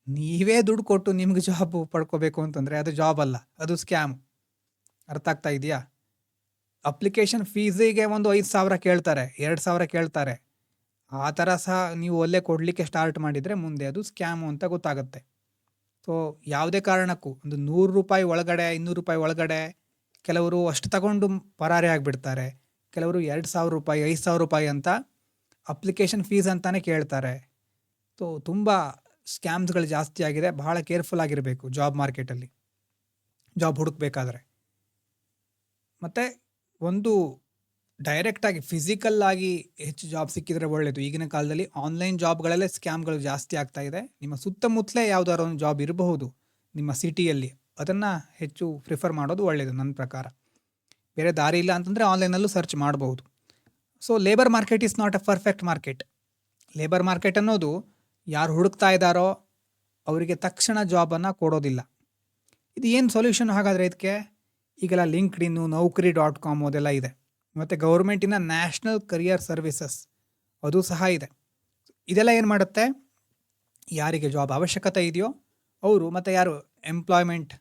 ನೀವೇ ದುಡ್ಡು ಕೊಟ್ಟು ನಿಮ್ಗೆ ಜಾಬ್ ಪಡ್ಕೋಬೇಕು ಅಂತಂದರೆ ಅದು ಜಾಬ್ ಅಲ್ಲ, ಅದು ಸ್ಕ್ಯಾಮ್. ಅರ್ಥ ಆಗ್ತಾ ಇದೆಯಾ? ಅಪ್ಲಿಕೇಶನ್ ಫೀಸಿಗೆ ಒಂದು 5,000 ಕೇಳ್ತಾರೆ, 2,000 ಕೇಳ್ತಾರೆ. ಆ ಥರ ಸಹ ನೀವು ಒಳ್ಳೆ ಕೊಡಲಿಕ್ಕೆ ಸ್ಟಾರ್ಟ್ ಮಾಡಿದರೆ ಮುಂದೆ ಅದು ಸ್ಕ್ಯಾಮು ಅಂತ ಗೊತ್ತಾಗುತ್ತೆ. ಸೊ ಯಾವುದೇ ಕಾರಣಕ್ಕೂ ಒಂದು ₹100 ಒಳಗಡೆ, ₹200 ಒಳಗಡೆ ಕೆಲವರು ಅಷ್ಟು ತಗೊಂಡು ಪರಾರಿ ಆಗಿಬಿಡ್ತಾರೆ. ಕೆಲವರು ₹2,000, ₹5,000 ಅಂತ ಅಪ್ಲಿಕೇಶನ್ ಫೀಸ್ ಅಂತಾನೆ ಕೇಳ್ತಾರೆ. ಸೊ ತುಂಬ ಸ್ಕ್ಯಾಮ್ಸ್ಗಳು ಜಾಸ್ತಿ ಆಗಿದೆ. ಬಹಳ ಕೇರ್ಫುಲ್ ಆಗಿರಬೇಕು ಜಾಬ್ ಮಾರ್ಕೆಟಲ್ಲಿ, ಜಾಬ್ ಹುಡುಕಬೇಕಾದ್ರೆ. ಮತ್ತು ಒಂದು ಡೈರೆಕ್ಟಾಗಿ ಫಿಸಿಕಲ್ ಆಗಿ ಹೆಚ್ಚು ಜಾಬ್ ಸಿಕ್ಕಿದರೆ ಒಳ್ಳೆಯದು. ಈಗಿನ ಕಾಲದಲ್ಲಿ ಆನ್ಲೈನ್ ಜಾಬ್ಗಳಲ್ಲೇ ಸ್ಕ್ಯಾಮ್ಗಳು ಜಾಸ್ತಿ ಆಗ್ತಾ ಇದೆ. ನಿಮ್ಮ ಸುತ್ತಮುತ್ತಲೇ ಯಾವುದಾದ್ರು ಒಂದು ಜಾಬ್ ಇರಬಹುದು ನಿಮ್ಮ ಸಿಟಿಯಲ್ಲಿ, ಅದನ್ನು ಹೆಚ್ಚು ಪ್ರಿಫರ್ ಮಾಡೋದು ಒಳ್ಳೆಯದು ನನ್ನ ಪ್ರಕಾರ. ಬೇರೆ ದಾರಿ ಇಲ್ಲ ಅಂತಂದರೆ ಆನ್ಲೈನಲ್ಲೂ ಸರ್ಚ್ ಮಾಡಬಹುದು. So labour market is not A perfect market. Labour market ಅನ್ನೋದು ಯಾರು ಹುಡುಕ್ತಾ ಇದ್ದಾರೋ ಅವರಿಗೆ ತಕ್ಷಣ ಜಾಬನ್ನು ಕೊಡೋದಿಲ್ಲ. ಇದು ಏನು ಸೊಲ್ಯೂಷನ್ ಹಾಗಾದರೆ ಇದಕ್ಕೆ? ಈಗೆಲ್ಲ ಲಿಂಕ್ಡ್ಇನ್ನು, Naukri.com ಅದೆಲ್ಲ ಇದೆ. ಮತ್ತು ಗೌರ್ಮೆಂಟಿನ ನ್ಯಾಷನಲ್ ಕರಿಯರ್ ಸರ್ವಿಸಸ್ ಅದು ಸಹ ಇದೆ. ಇದೆಲ್ಲ ಏನು ಮಾಡುತ್ತೆ, ಯಾರಿಗೆ ಜಾಬ್ ಅವಶ್ಯಕತೆ ಇದೆಯೋ ಅವರು ಮತ್ತು ಯಾರು ಎಂಪ್ಲಾಯ್ಮೆಂಟ್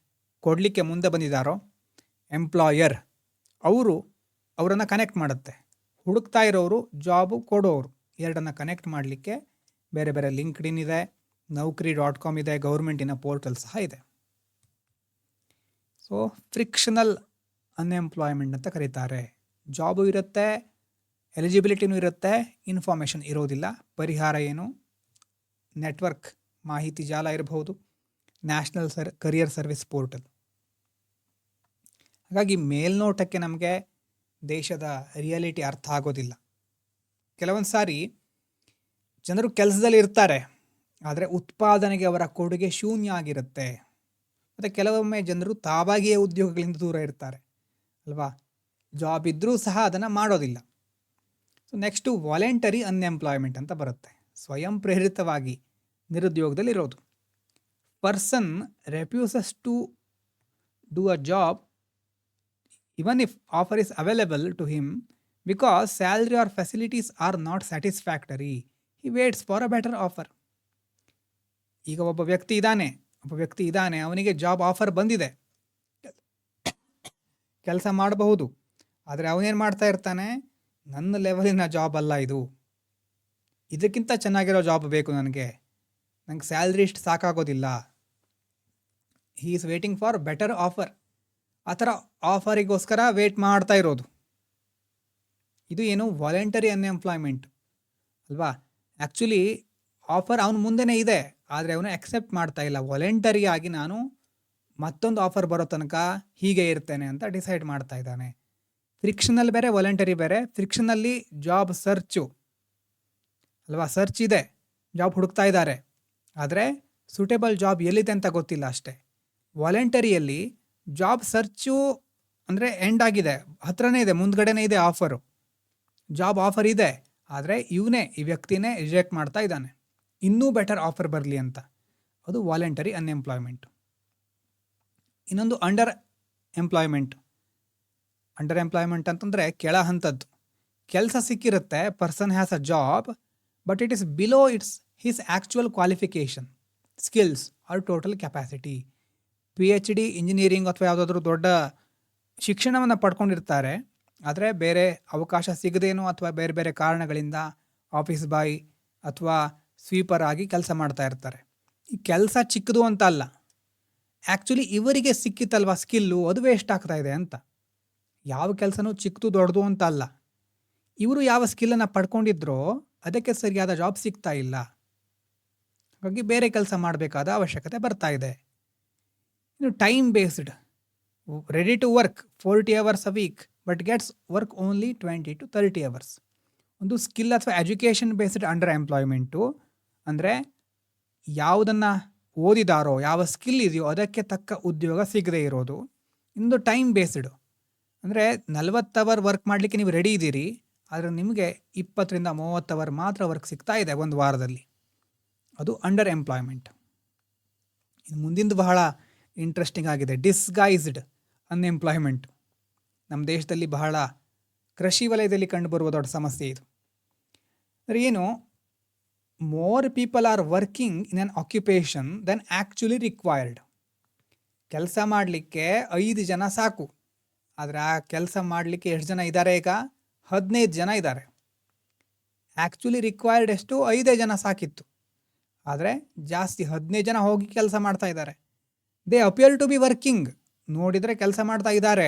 ಕೊಡಲಿಕ್ಕೆ ಮುಂದೆ ಬಂದಿದ್ದಾರೋ ಎಂಪ್ಲಾಯರ್, ಅವರನ್ನು ಕನೆಕ್ಟ್ ಮಾಡುತ್ತೆ. ಹುಡುಕ್ತಾ ಇರೋರು, ಜಾಬು ಕೊಡೋರು, ಎರಡನ್ನು ಕನೆಕ್ಟ್ ಮಾಡಲಿಕ್ಕೆ ಬೇರೆ ಬೇರೆ ಲಿಂಕ್ಡ್ಇನ್ ಇದೆ, Naukri.com ಇದೆ, ಗೌರ್ಮೆಂಟಿನ ಪೋರ್ಟಲ್ ಸಹ ಇದೆ. ಸೊ ಫ್ರಿಕ್ಷನಲ್ ಅನ್ಎಂಪ್ಲಾಯ್ಮೆಂಟ್ ಅಂತ ಕರೀತಾರೆ. ಜಾಬು ಇರುತ್ತೆ, ಎಲಿಜಿಬಿಲಿಟಿನೂ ಇರುತ್ತೆ, ಇನ್ಫಾರ್ಮೇಷನ್ ಇರೋದಿಲ್ಲ. ಪರಿಹಾರ ಏನು? ನೆಟ್ವರ್ಕ್ ಮಾಹಿತಿ ಜಾಲ ಇರಬಹುದು, ನ್ಯಾಷನಲ್ ಕರಿಯರ್ ಸರ್ವಿಸ್ ಪೋರ್ಟಲ್. ಹಾಗಾಗಿ ಮೇಲ್ನೋಟಕ್ಕೆ ನಮಗೆ ದೇಶದ ರಿಯಾಲಿಟಿ ಅರ್ಥ ಆಗೋದಿಲ್ಲ. ಕೆಲವೊಂದು ಸಾರಿ ಜನರು ಕೆಲಸದಲ್ಲಿ ಇರ್ತಾರೆ, ಆದರೆ ಉತ್ಪಾದನೆಗೆ ಅವರ ಕೊಡುಗೆ ಶೂನ್ಯ ಆಗಿರುತ್ತೆ. ಮತ್ತು ಕೆಲವೊಮ್ಮೆ ಜನರು ತಾವಾಗಿಯೇ ಉದ್ಯೋಗಗಳಿಂದ ದೂರ ಇರ್ತಾರೆ ಅಲ್ವಾ, ಜಾಬ್ ಇದ್ದರೂ ಸಹ ಅದನ್ನು ಮಾಡೋದಿಲ್ಲ. ಸೊ ನೆಕ್ಸ್ಟು ವಾಲಂಟರಿ ಅನ್ಎಂಪ್ಲಾಯ್ಮೆಂಟ್ ಅಂತ ಬರುತ್ತೆ. ಸ್ವಯಂ ಪ್ರೇರಿತವಾಗಿ ನಿರುದ್ಯೋಗದಲ್ಲಿರೋದು. Person refuses to do a job even if offer is available to him because salary or facilities are not satisfactory. He waits for a better offer. ಈಗ ಒಬ್ಬ ವ್ಯಕ್ತಿ ಇದ್ದಾನೆ, ಅವನಿಗೆ ಜಾಬ್ ಆಫರ್ ಬಂದಿದೆ, ಕೆಲಸ ಮಾಡಬಹುದು. ಆದರೆ ಅವನೇನು ಮಾಡ್ತಾ ಇರ್ತಾನೆ, ನನ್ನ ಲೆವೆಲಿನ ಜಾಬ್ ಅಲ್ಲ ಇದು, ಇದಕ್ಕಿಂತ ಚೆನ್ನಾಗಿರೋ ಜಾಬ್ ಬೇಕು ನನಗೆ ಸ್ಯಾಲ್ರಿ ಇಷ್ಟು ಸಾಕಾಗೋದಿಲ್ಲ. He is waiting for better offer. ಆ ಥರ ಆಫರಿಗೋಸ್ಕರ ವೇಟ್ ಮಾಡ್ತಾ ಇರೋದು. ಇದು ಏನು? ವಾಲಂಟರಿ ಅನ್ಎಂಪ್ಲಾಯ್ಮೆಂಟ್ ಅಲ್ವಾ. ಆ್ಯಕ್ಚುಲಿ ಆಫರ್ ಅವನ ಮುಂದೆನೇ ಇದೆ, ಆದರೆ ಅವನು ಅಕ್ಸೆಪ್ಟ್ ಮಾಡ್ತಾ ಇಲ್ಲ. ವಾಲಂಟರಿಯಾಗಿ ನಾನು ಮತ್ತೊಂದು ಆಫರ್ ಬರೋ ತನಕ ಹೀಗೆ ಇರ್ತೇನೆ ಅಂತ ಡಿಸೈಡ್ ಮಾಡ್ತಾ ಇದ್ದಾನೆ. ಫ್ರಿಕ್ಷನಲ್ಲಿ ಬೇರೆ, ವಾಲಂಟರಿ ಬೇರೆ. ಫ್ರಿಕ್ಷನಲ್ಲಿ ಜಾಬ್ ಸರ್ಚು ಅಲ್ವಾ, ಸರ್ಚ್ ಇದೆ, ಜಾಬ್ ಹುಡುಕ್ತಾ ಇದ್ದಾರೆ, ಆದರೆ ಸೂಟೇಬಲ್ ಜಾಬ್ ಎಲ್ಲಿದೆ ಅಂತ ಗೊತ್ತಿಲ್ಲ ಅಷ್ಟೇ. ವಾಲಂಟರಿಯಲ್ಲಿ ಜಾಬ್ ಸರ್ಚು ಅಂದರೆ ಎಂಡ್ ಆಗಿದೆ, ಹತ್ರನೇ ಇದೆ, ಮುಂದ್ಗಡೆನೇ ಇದೆ ಆಫರು, ಜಾಬ್ ಆಫರ್ ಇದೆ, ಆದರೆ ಈ ವ್ಯಕ್ತಿನೇ ರಿಜೆಕ್ಟ್ ಮಾಡ್ತಾ ಇದ್ದಾನೆ, ಇನ್ನೂ ಬೆಟರ್ ಆಫರ್ ಬರಲಿ ಅಂತ. ಅದು ವಾಲಂಟರಿ ಅನ್ಎಂಪ್ಲಾಯ್ಮೆಂಟ್. ಇನ್ನೊಂದು ಅಂಡರ್ ಎಂಪ್ಲಾಯ್ಮೆಂಟ್ ಅಂತಂದರೆ ಕೆಳ ಹಂತದ್ದು. ಕೆಲಸ ಸಿಕ್ಕಿರುತ್ತೆ, person has a job, but it is below his actual qualification, skills or total capacity. PhD engineering ಅಥವಾ ಯಾವುದಾದ್ರೂ ದೊಡ್ಡ ಶಿಕ್ಷಣವನ್ನು ಪಡ್ಕೊಂಡಿರ್ತಾರೆ, ಆದರೆ ಬೇರೆ ಅವಕಾಶ ಸಿಗದೇನೋ ಅಥವಾ ಬೇರೆ ಬೇರೆ ಕಾರಣಗಳಿಂದ ಆಫೀಸ್ ಬಾಯ್ ಅಥವಾ ಸ್ವೀಪರ್ ಆಗಿ ಕೆಲಸ ಮಾಡ್ತಾ ಇರ್ತಾರೆ. ಈ ಕೆಲಸ ಚಿಕ್ಕದು ಅಂತ ಅಲ್ಲ, ಆ್ಯಕ್ಚುಲಿ ಇವರಿಗೆ ಸಿಕ್ಕಿತ್ತಲ್ವ ಸ್ಕಿಲ್ಲು, ಅದು ವೇಸ್ಟ್ ಆಗ್ತಾ ಇದೆ ಅಂತ. ಯಾವ ಕೆಲಸನೂ ಚಿಕ್ಕದು ದೊಡ್ಡದು ಅಂತ ಅಲ್ಲ, ಇವರು ಯಾವ ಸ್ಕಿಲ್ಲನ್ನು ಪಡ್ಕೊಂಡಿದ್ರೋ ಅದಕ್ಕೆ ಸರಿಯಾದ ಜಾಬ್ ಸಿಗ್ತಾ ಇಲ್ಲ, ಹಾಗಾಗಿ ಬೇರೆ ಕೆಲಸ ಮಾಡಬೇಕಾದ ಅವಶ್ಯಕತೆ ಬರ್ತಾ ಇದೆ. ಇನ್ನು time based, ready to work 40 hours a week but gets work only 20 to 30 hours. ಒಂದು ಸ್ಕಿಲ್ ಅಥವಾ ಎಜುಕೇಷನ್ ಬೇಸ್ಡ್ ಅಂಡರ್ ಎಂಪ್ಲಾಯ್ಮೆಂಟು ಅಂದರೆ ಯಾವುದನ್ನು ಓದಿದಾರೋ, ಯಾವ ಸ್ಕಿಲ್ ಇದೆಯೋ ಅದಕ್ಕೆ ತಕ್ಕ ಉದ್ಯೋಗ ಸಿಗದೇ ಇರೋದು. ಇನ್ನೊಂದು ಟೈಮ್ ಬೇಸ್ಡ್ ಅಂದರೆ 40 hour ವರ್ಕ್ ಮಾಡಲಿಕ್ಕೆ ನೀವು ರೆಡಿ ಇದ್ದೀರಿ, ಆದರೆ ನಿಮಗೆ 20 to 30 hour ಮಾತ್ರ ವರ್ಕ್ ಸಿಗ್ತಾ ಇದೆ ಒಂದು ವಾರದಲ್ಲಿ, ಅದು ಅಂಡರ್ ಎಂಪ್ಲಾಯ್ಮೆಂಟ್. ಇದು ಮುಂದಿಂದು ಬಹಳ ಇಂಟ್ರೆಸ್ಟಿಂಗ್ ಆಗಿದೆ, ಡಿಸ್ಗೈಸ್ಡ್ ಅನ್ಎಂಪ್ಲಾಯ್ಮೆಂಟ್. ನಮ್ಮ ದೇಶದಲ್ಲಿ ಬಹಳ ಕೃಷಿ ವಲಯದಲ್ಲಿ ಕಂಡುಬರುವ ದೊಡ್ಡ ಸಮಸ್ಯೆ ಇದು. ಅಂದರೆ ಏನು, more people are working in an occupation than actually required. ಕೆಲಸ ಮಾಡಲಿಕ್ಕೆ 5 ಜನ ಸಾಕು, ಆದರೆ ಆ ಕೆಲಸ ಮಾಡಲಿಕ್ಕೆ ಎಷ್ಟು ಜನ ಇದ್ದಾರೆ? ಈಗ 15 ಜನ ಇದ್ದಾರೆ. ಆ್ಯಕ್ಚುಲಿ ರಿಕ್ವೈರ್ಡ್ ಎಷ್ಟು? 5 ಜನ ಸಾಕಿತ್ತು, ಆದರೆ ಜಾಸ್ತಿ 15 ಜನ ಹೋಗಿ ಕೆಲಸ ಮಾಡ್ತಾ ಇದ್ದಾರೆ. They appear to be working, ನೋಡಿದರೆ ಕೆಲಸ ಮಾಡ್ತಾ ಇದ್ದಾರೆ,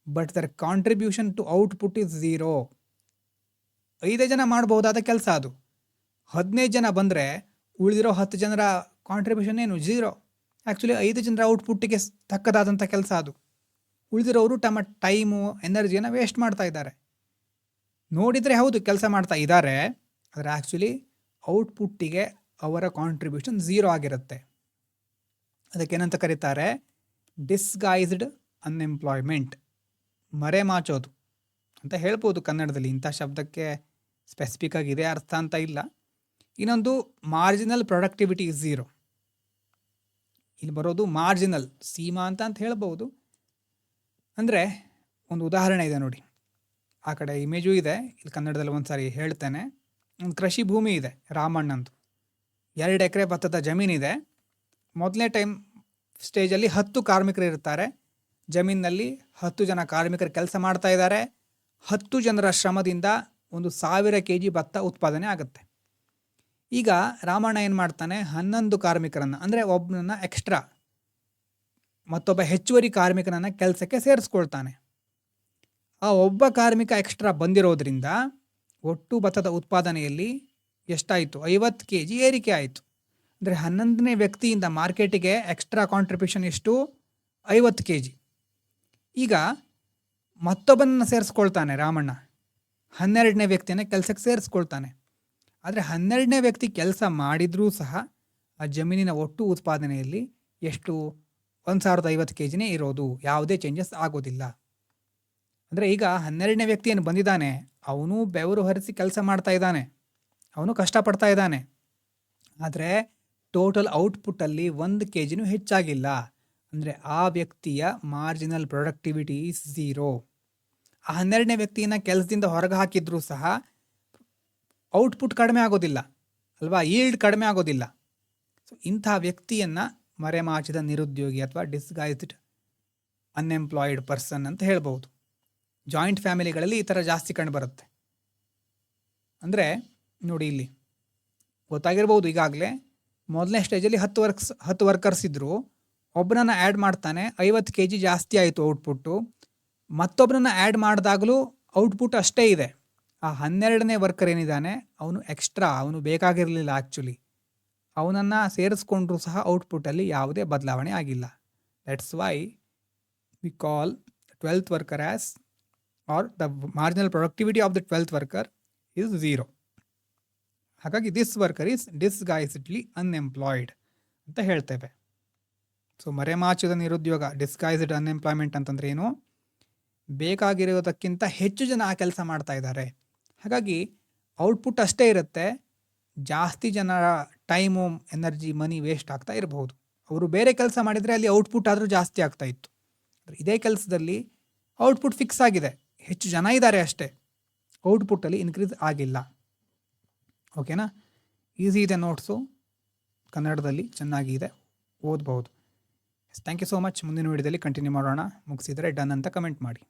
but their contribution to output is 0. 5 ಜನ ಮಾಡಬಹುದಾದ ಕೆಲಸ ಅದು, 15 ಜನ ಬಂದರೆ ಉಳಿದಿರೋ 10 ಜನರ ಕಾಂಟ್ರಿಬ್ಯೂಷನ್ ಏನು? 0. ಆ್ಯಕ್ಚುಲಿ 5 ಜನರ ಔಟ್ಪುಟ್ಟಿಗೆ ತಕ್ಕದಾದಂಥ ಕೆಲಸ ಅದು. ಉಳಿದಿರೋರು ತಮ್ಮ ಟೈಮು ಎನರ್ಜಿಯನ್ನು ವೇಸ್ಟ್ ಮಾಡ್ತಾ ಇದ್ದಾರೆ. ನೋಡಿದರೆ ಹೌದು ಕೆಲಸ ಮಾಡ್ತಾ ಇದ್ದಾರೆ, ಆದರೆ ಆ್ಯಕ್ಚುಲಿ ಔಟ್ಪುಟ್ಟಿಗೆ ಅವರ ಕಾಂಟ್ರಿಬ್ಯೂಷನ್ 0 ಆಗಿರುತ್ತೆ. ಅದಕ್ಕೇನಂತ ಕರೀತಾರೆ? ಡಿಸ್ಗೈಸ್ಡ್ ಅನ್ಎಂಪ್ಲಾಯ್ಮೆಂಟ್, ಮರೆಮಾಚೋದು ಅಂತ ಹೇಳ್ಬೋದು ಕನ್ನಡದಲ್ಲಿ. ಇಂಥ ಶಬ್ದಕ್ಕೆ ಸ್ಪೆಸಿಫಿಕ್ ಆಗಿ ಇದೇ ಅರ್ಥ ಅಂತ ಇಲ್ಲ. ಇನ್ನೊಂದು ಮಾರ್ಜಿನಲ್ ಪ್ರೊಡಕ್ಟಿವಿಟಿ ಇಸ್ 0. ಇಲ್ಲಿ ಬರೋದು ಮಾರ್ಜಿನಲ್, ಸೀಮಾ ಅಂತ ಹೇಳ್ಬೋದು. ಅಂದರೆ ಒಂದು ಉದಾಹರಣೆ ಇದೆ ನೋಡಿ, ಆ ಕಡೆ ಇಮೇಜು ಇದೆ, ಇಲ್ಲಿ ಕನ್ನಡದಲ್ಲಿ ಒಂದು ಸಾರಿ ಹೇಳ್ತೇನೆ. ಒಂದು ಕೃಷಿ ಭೂಮಿ ಇದೆ ರಾಮಣ್ಣಂದು, 2 ಎಕರೆ ಭತ್ತದ ಜಮೀನಿದೆ. ಮೊದಲನೇ ಟೈಮ್ ಸ್ಟೇಜಲ್ಲಿ 10 ಕಾರ್ಮಿಕರು ಇರ್ತಾರೆ. ಜಮೀನಿನಲ್ಲಿ 10 ಜನ ಕಾರ್ಮಿಕರು ಕೆಲಸ ಮಾಡ್ತಾ ಇದ್ದಾರೆ. 10 ಜನರ ಶ್ರಮದಿಂದ 1000 kg ಭತ್ತ ಉತ್ಪಾದನೆ ಆಗುತ್ತೆ. ಈಗ ರಾಮಣ್ಣ ಏನು ಮಾಡ್ತಾನೆ? 11 ಕಾರ್ಮಿಕರನ್ನು, ಅಂದರೆ ಒಬ್ಬನನ್ನು ಎಕ್ಸ್ಟ್ರಾ, ಮತ್ತೊಬ್ಬ ಹೆಚ್ಚುವರಿ ಕಾರ್ಮಿಕನನ್ನು ಕೆಲಸಕ್ಕೆ ಸೇರಿಸ್ಕೊಳ್ತಾನೆ. ಆ ಒಬ್ಬ ಕಾರ್ಮಿಕ ಎಕ್ಸ್ಟ್ರಾ ಬಂದಿರೋದ್ರಿಂದ ಒಟ್ಟು ಭತ್ತದ ಉತ್ಪಾದನೆಯಲ್ಲಿ ಎಷ್ಟಾಯಿತು? 50 ಕೆ ಜಿ ಏರಿಕೆ ಆಯಿತು. ಅಂದರೆ 11ನೇ ವ್ಯಕ್ತಿಯಿಂದ ಮಾರ್ಕೆಟಿಗೆ ಎಕ್ಸ್ಟ್ರಾ ಕಾಂಟ್ರಿಬ್ಯೂಷನ್ ಎಷ್ಟು? 50 ಕೆ ಜಿ. ಈಗ ಮತ್ತೊಬ್ಬನನ್ನು ಸೇರಿಸ್ಕೊಳ್ತಾನೆ ರಾಮಣ್ಣ, 12ನೇ ವ್ಯಕ್ತಿಯನ್ನು ಕೆಲಸಕ್ಕೆ ಸೇರಿಸ್ಕೊಳ್ತಾನೆ. ಆದರೆ 12ನೇ ವ್ಯಕ್ತಿ ಕೆಲಸ ಮಾಡಿದರೂ ಸಹ ಆ ಜಮೀನಿನ ಒಟ್ಟು ಉತ್ಪಾದನೆಯಲ್ಲಿ ಎಷ್ಟು? 1050 ಕೆ ಜಿನೇ ಇರೋದು, ಯಾವುದೇ ಚೇಂಜಸ್ ಆಗೋದಿಲ್ಲ. ಅಂದರೆ ಈಗ 12ನೇ ವ್ಯಕ್ತಿ ಏನು ಬಂದಿದ್ದಾನೆ, ಅವನು ಬೆವರು ಹರಿಸಿ ಕೆಲಸ ಮಾಡ್ತಾ ಇದ್ದಾನೆ, ಅವನು ಕಷ್ಟಪಡ್ತಾ ಇದ್ದಾನೆ. ಆದರೆ ಟೋಟಲ್ ಔಟ್ಪುಟ್ಟಲ್ಲಿ 1 ಕೆ ಜಿನೂ ಹೆಚ್ಚಾಗಿಲ್ಲ. ಅಂದರೆ ಆ ವ್ಯಕ್ತಿಯ ಮಾರ್ಜಿನಲ್ ಪ್ರೊಡಕ್ಟಿವಿಟಿ ಈಸ್ 0. ಆ 12ನೇ ವ್ಯಕ್ತಿಯನ್ನು ಕೆಲಸದಿಂದ ಹೊರಗೆ ಹಾಕಿದ್ರೂ ಸಹ ಔಟ್ಪುಟ್ ಕಡಿಮೆ ಆಗೋದಿಲ್ಲ ಅಲ್ವಾ, ಈಲ್ಡ್ ಕಡಿಮೆ ಆಗೋದಿಲ್ಲ. ಸೊ ಇಂಥ ವ್ಯಕ್ತಿಯನ್ನು ಮರೆಮಾಚಿದ ನಿರುದ್ಯೋಗಿ ಅಥವಾ ಡಿಸ್ಗೈಸ್ಡ್ ಅನ್ಎಂಪ್ಲಾಯ್ಡ್ ಪರ್ಸನ್ ಅಂತ ಹೇಳ್ಬೋದು. ಜಾಯಿಂಟ್ ಫ್ಯಾಮಿಲಿಗಳಲ್ಲಿ ಈ ಥರ ಜಾಸ್ತಿ ಕಂಡುಬರುತ್ತೆ. ಅಂದರೆ ನೋಡಿ, ಇಲ್ಲಿ ಗೊತ್ತಾಗಿರ್ಬೋದು ಈಗಾಗಲೇ, ಮೊದಲನೇ ಸ್ಟೇಜಲ್ಲಿ 10 ವರ್ಕರ್ಸ್ ಇದ್ದರು, ಒಬ್ಬನನ್ನು ಆ್ಯಡ್ ಮಾಡ್ತಾನೆ, 50 ಕೆ ಜಿ ಜಾಸ್ತಿ ಆಯಿತು ಔಟ್ಪುಟ್ಟು. ಮತ್ತೊಬ್ಬರನ್ನ ಆ್ಯಡ್ ಮಾಡಿದಾಗಲೂ ಔಟ್ಪುಟ್ ಅಷ್ಟೇ ಇದೆ. ಆ 12ನೇ ವರ್ಕರ್ ಏನಿದ್ದಾನೆ ಅವನು ಎಕ್ಸ್ಟ್ರಾ, ಅವನು ಬೇಕಾಗಿರಲಿಲ್ಲ ಆ್ಯಕ್ಚುಲಿ, ಅವನನ್ನು ಸೇರಿಸ್ಕೊಂಡ್ರೂ ಸಹ ಔಟ್ಪುಟ್ಟಲ್ಲಿ ಯಾವುದೇ ಬದಲಾವಣೆ ಆಗಿಲ್ಲ. That's why we call 12th worker as, are the marginal productivity of the 12th worker is 0. ಹಾಗಾಗಿ ದಿಸ್ ವರ್ಕರ್ ಈಸ್ ಡಿಸ್ಗೈಸ್ಡ್ಲಿ ಅನ್ಎಂಪ್ಲಾಯ್ಡ್ ಅಂತ ಹೇಳ್ತೇವೆ. ಸೊ ಮರೆಮಾಚಿದ ನಿರುದ್ಯೋಗ, ಡಿಸ್ಗೈಸ್ಡ್ ಅನ್ಎಂಪ್ಲಾಯ್ಮೆಂಟ್ ಅಂತಂದ್ರೆ ಏನು? ಬೇಕಾಗಿರೋದಕ್ಕಿಂತ ಹೆಚ್ಚು ಜನ ಆ ಕೆಲಸ ಮಾಡ್ತಾ ಇದ್ದಾರೆ. ಹಾಗಾಗಿ ಔಟ್ಪುಟ್ ಅಷ್ಟೇ ಇರುತ್ತೆ, ಜಾಸ್ತಿ ಜನರ ಟೈಮು, ಎನರ್ಜಿ, ಮನಿ ವೇಸ್ಟ್ ಆಗ್ತಾ ಇರಬಹುದು. ಅವರು ಬೇರೆ ಕೆಲಸ ಮಾಡಿದರೆ ಅಲ್ಲಿ ಔಟ್ಪುಟ್ ಆದರೂ ಜಾಸ್ತಿ ಆಗ್ತಾ ಇತ್ತು. ಇದೇ ಕೆಲಸದಲ್ಲಿ ಔಟ್ಪುಟ್ ಫಿಕ್ಸ್ ಆಗಿದೆ, ಹೆಚ್ಚು ಜನ ಇದ್ದಾರೆ ಅಷ್ಟೇ, ಔಟ್ಪುಟ್ಟಲ್ಲಿ ಇನ್ಕ್ರೀಸ್ ಆಗಿಲ್ಲ. ಓಕೆನಾ? ಈಸಿ ಇದೆ ನೋಟ್ಸು, ಕನ್ನಡದಲ್ಲಿ ಚೆನ್ನಾಗಿದೆ, ಓದ್ಬೋದು. Thank you so much. ಮುಂದಿನ ವಿಡಿಯೋದಲ್ಲಿ ಕಂಟಿನ್ಯೂ ಮಾಡೋಣ. ಮುಗಿಸಿದರೆ ಡನ್ ಅಂತ ಕಮೆಂಟ್ ಮಾಡಿ.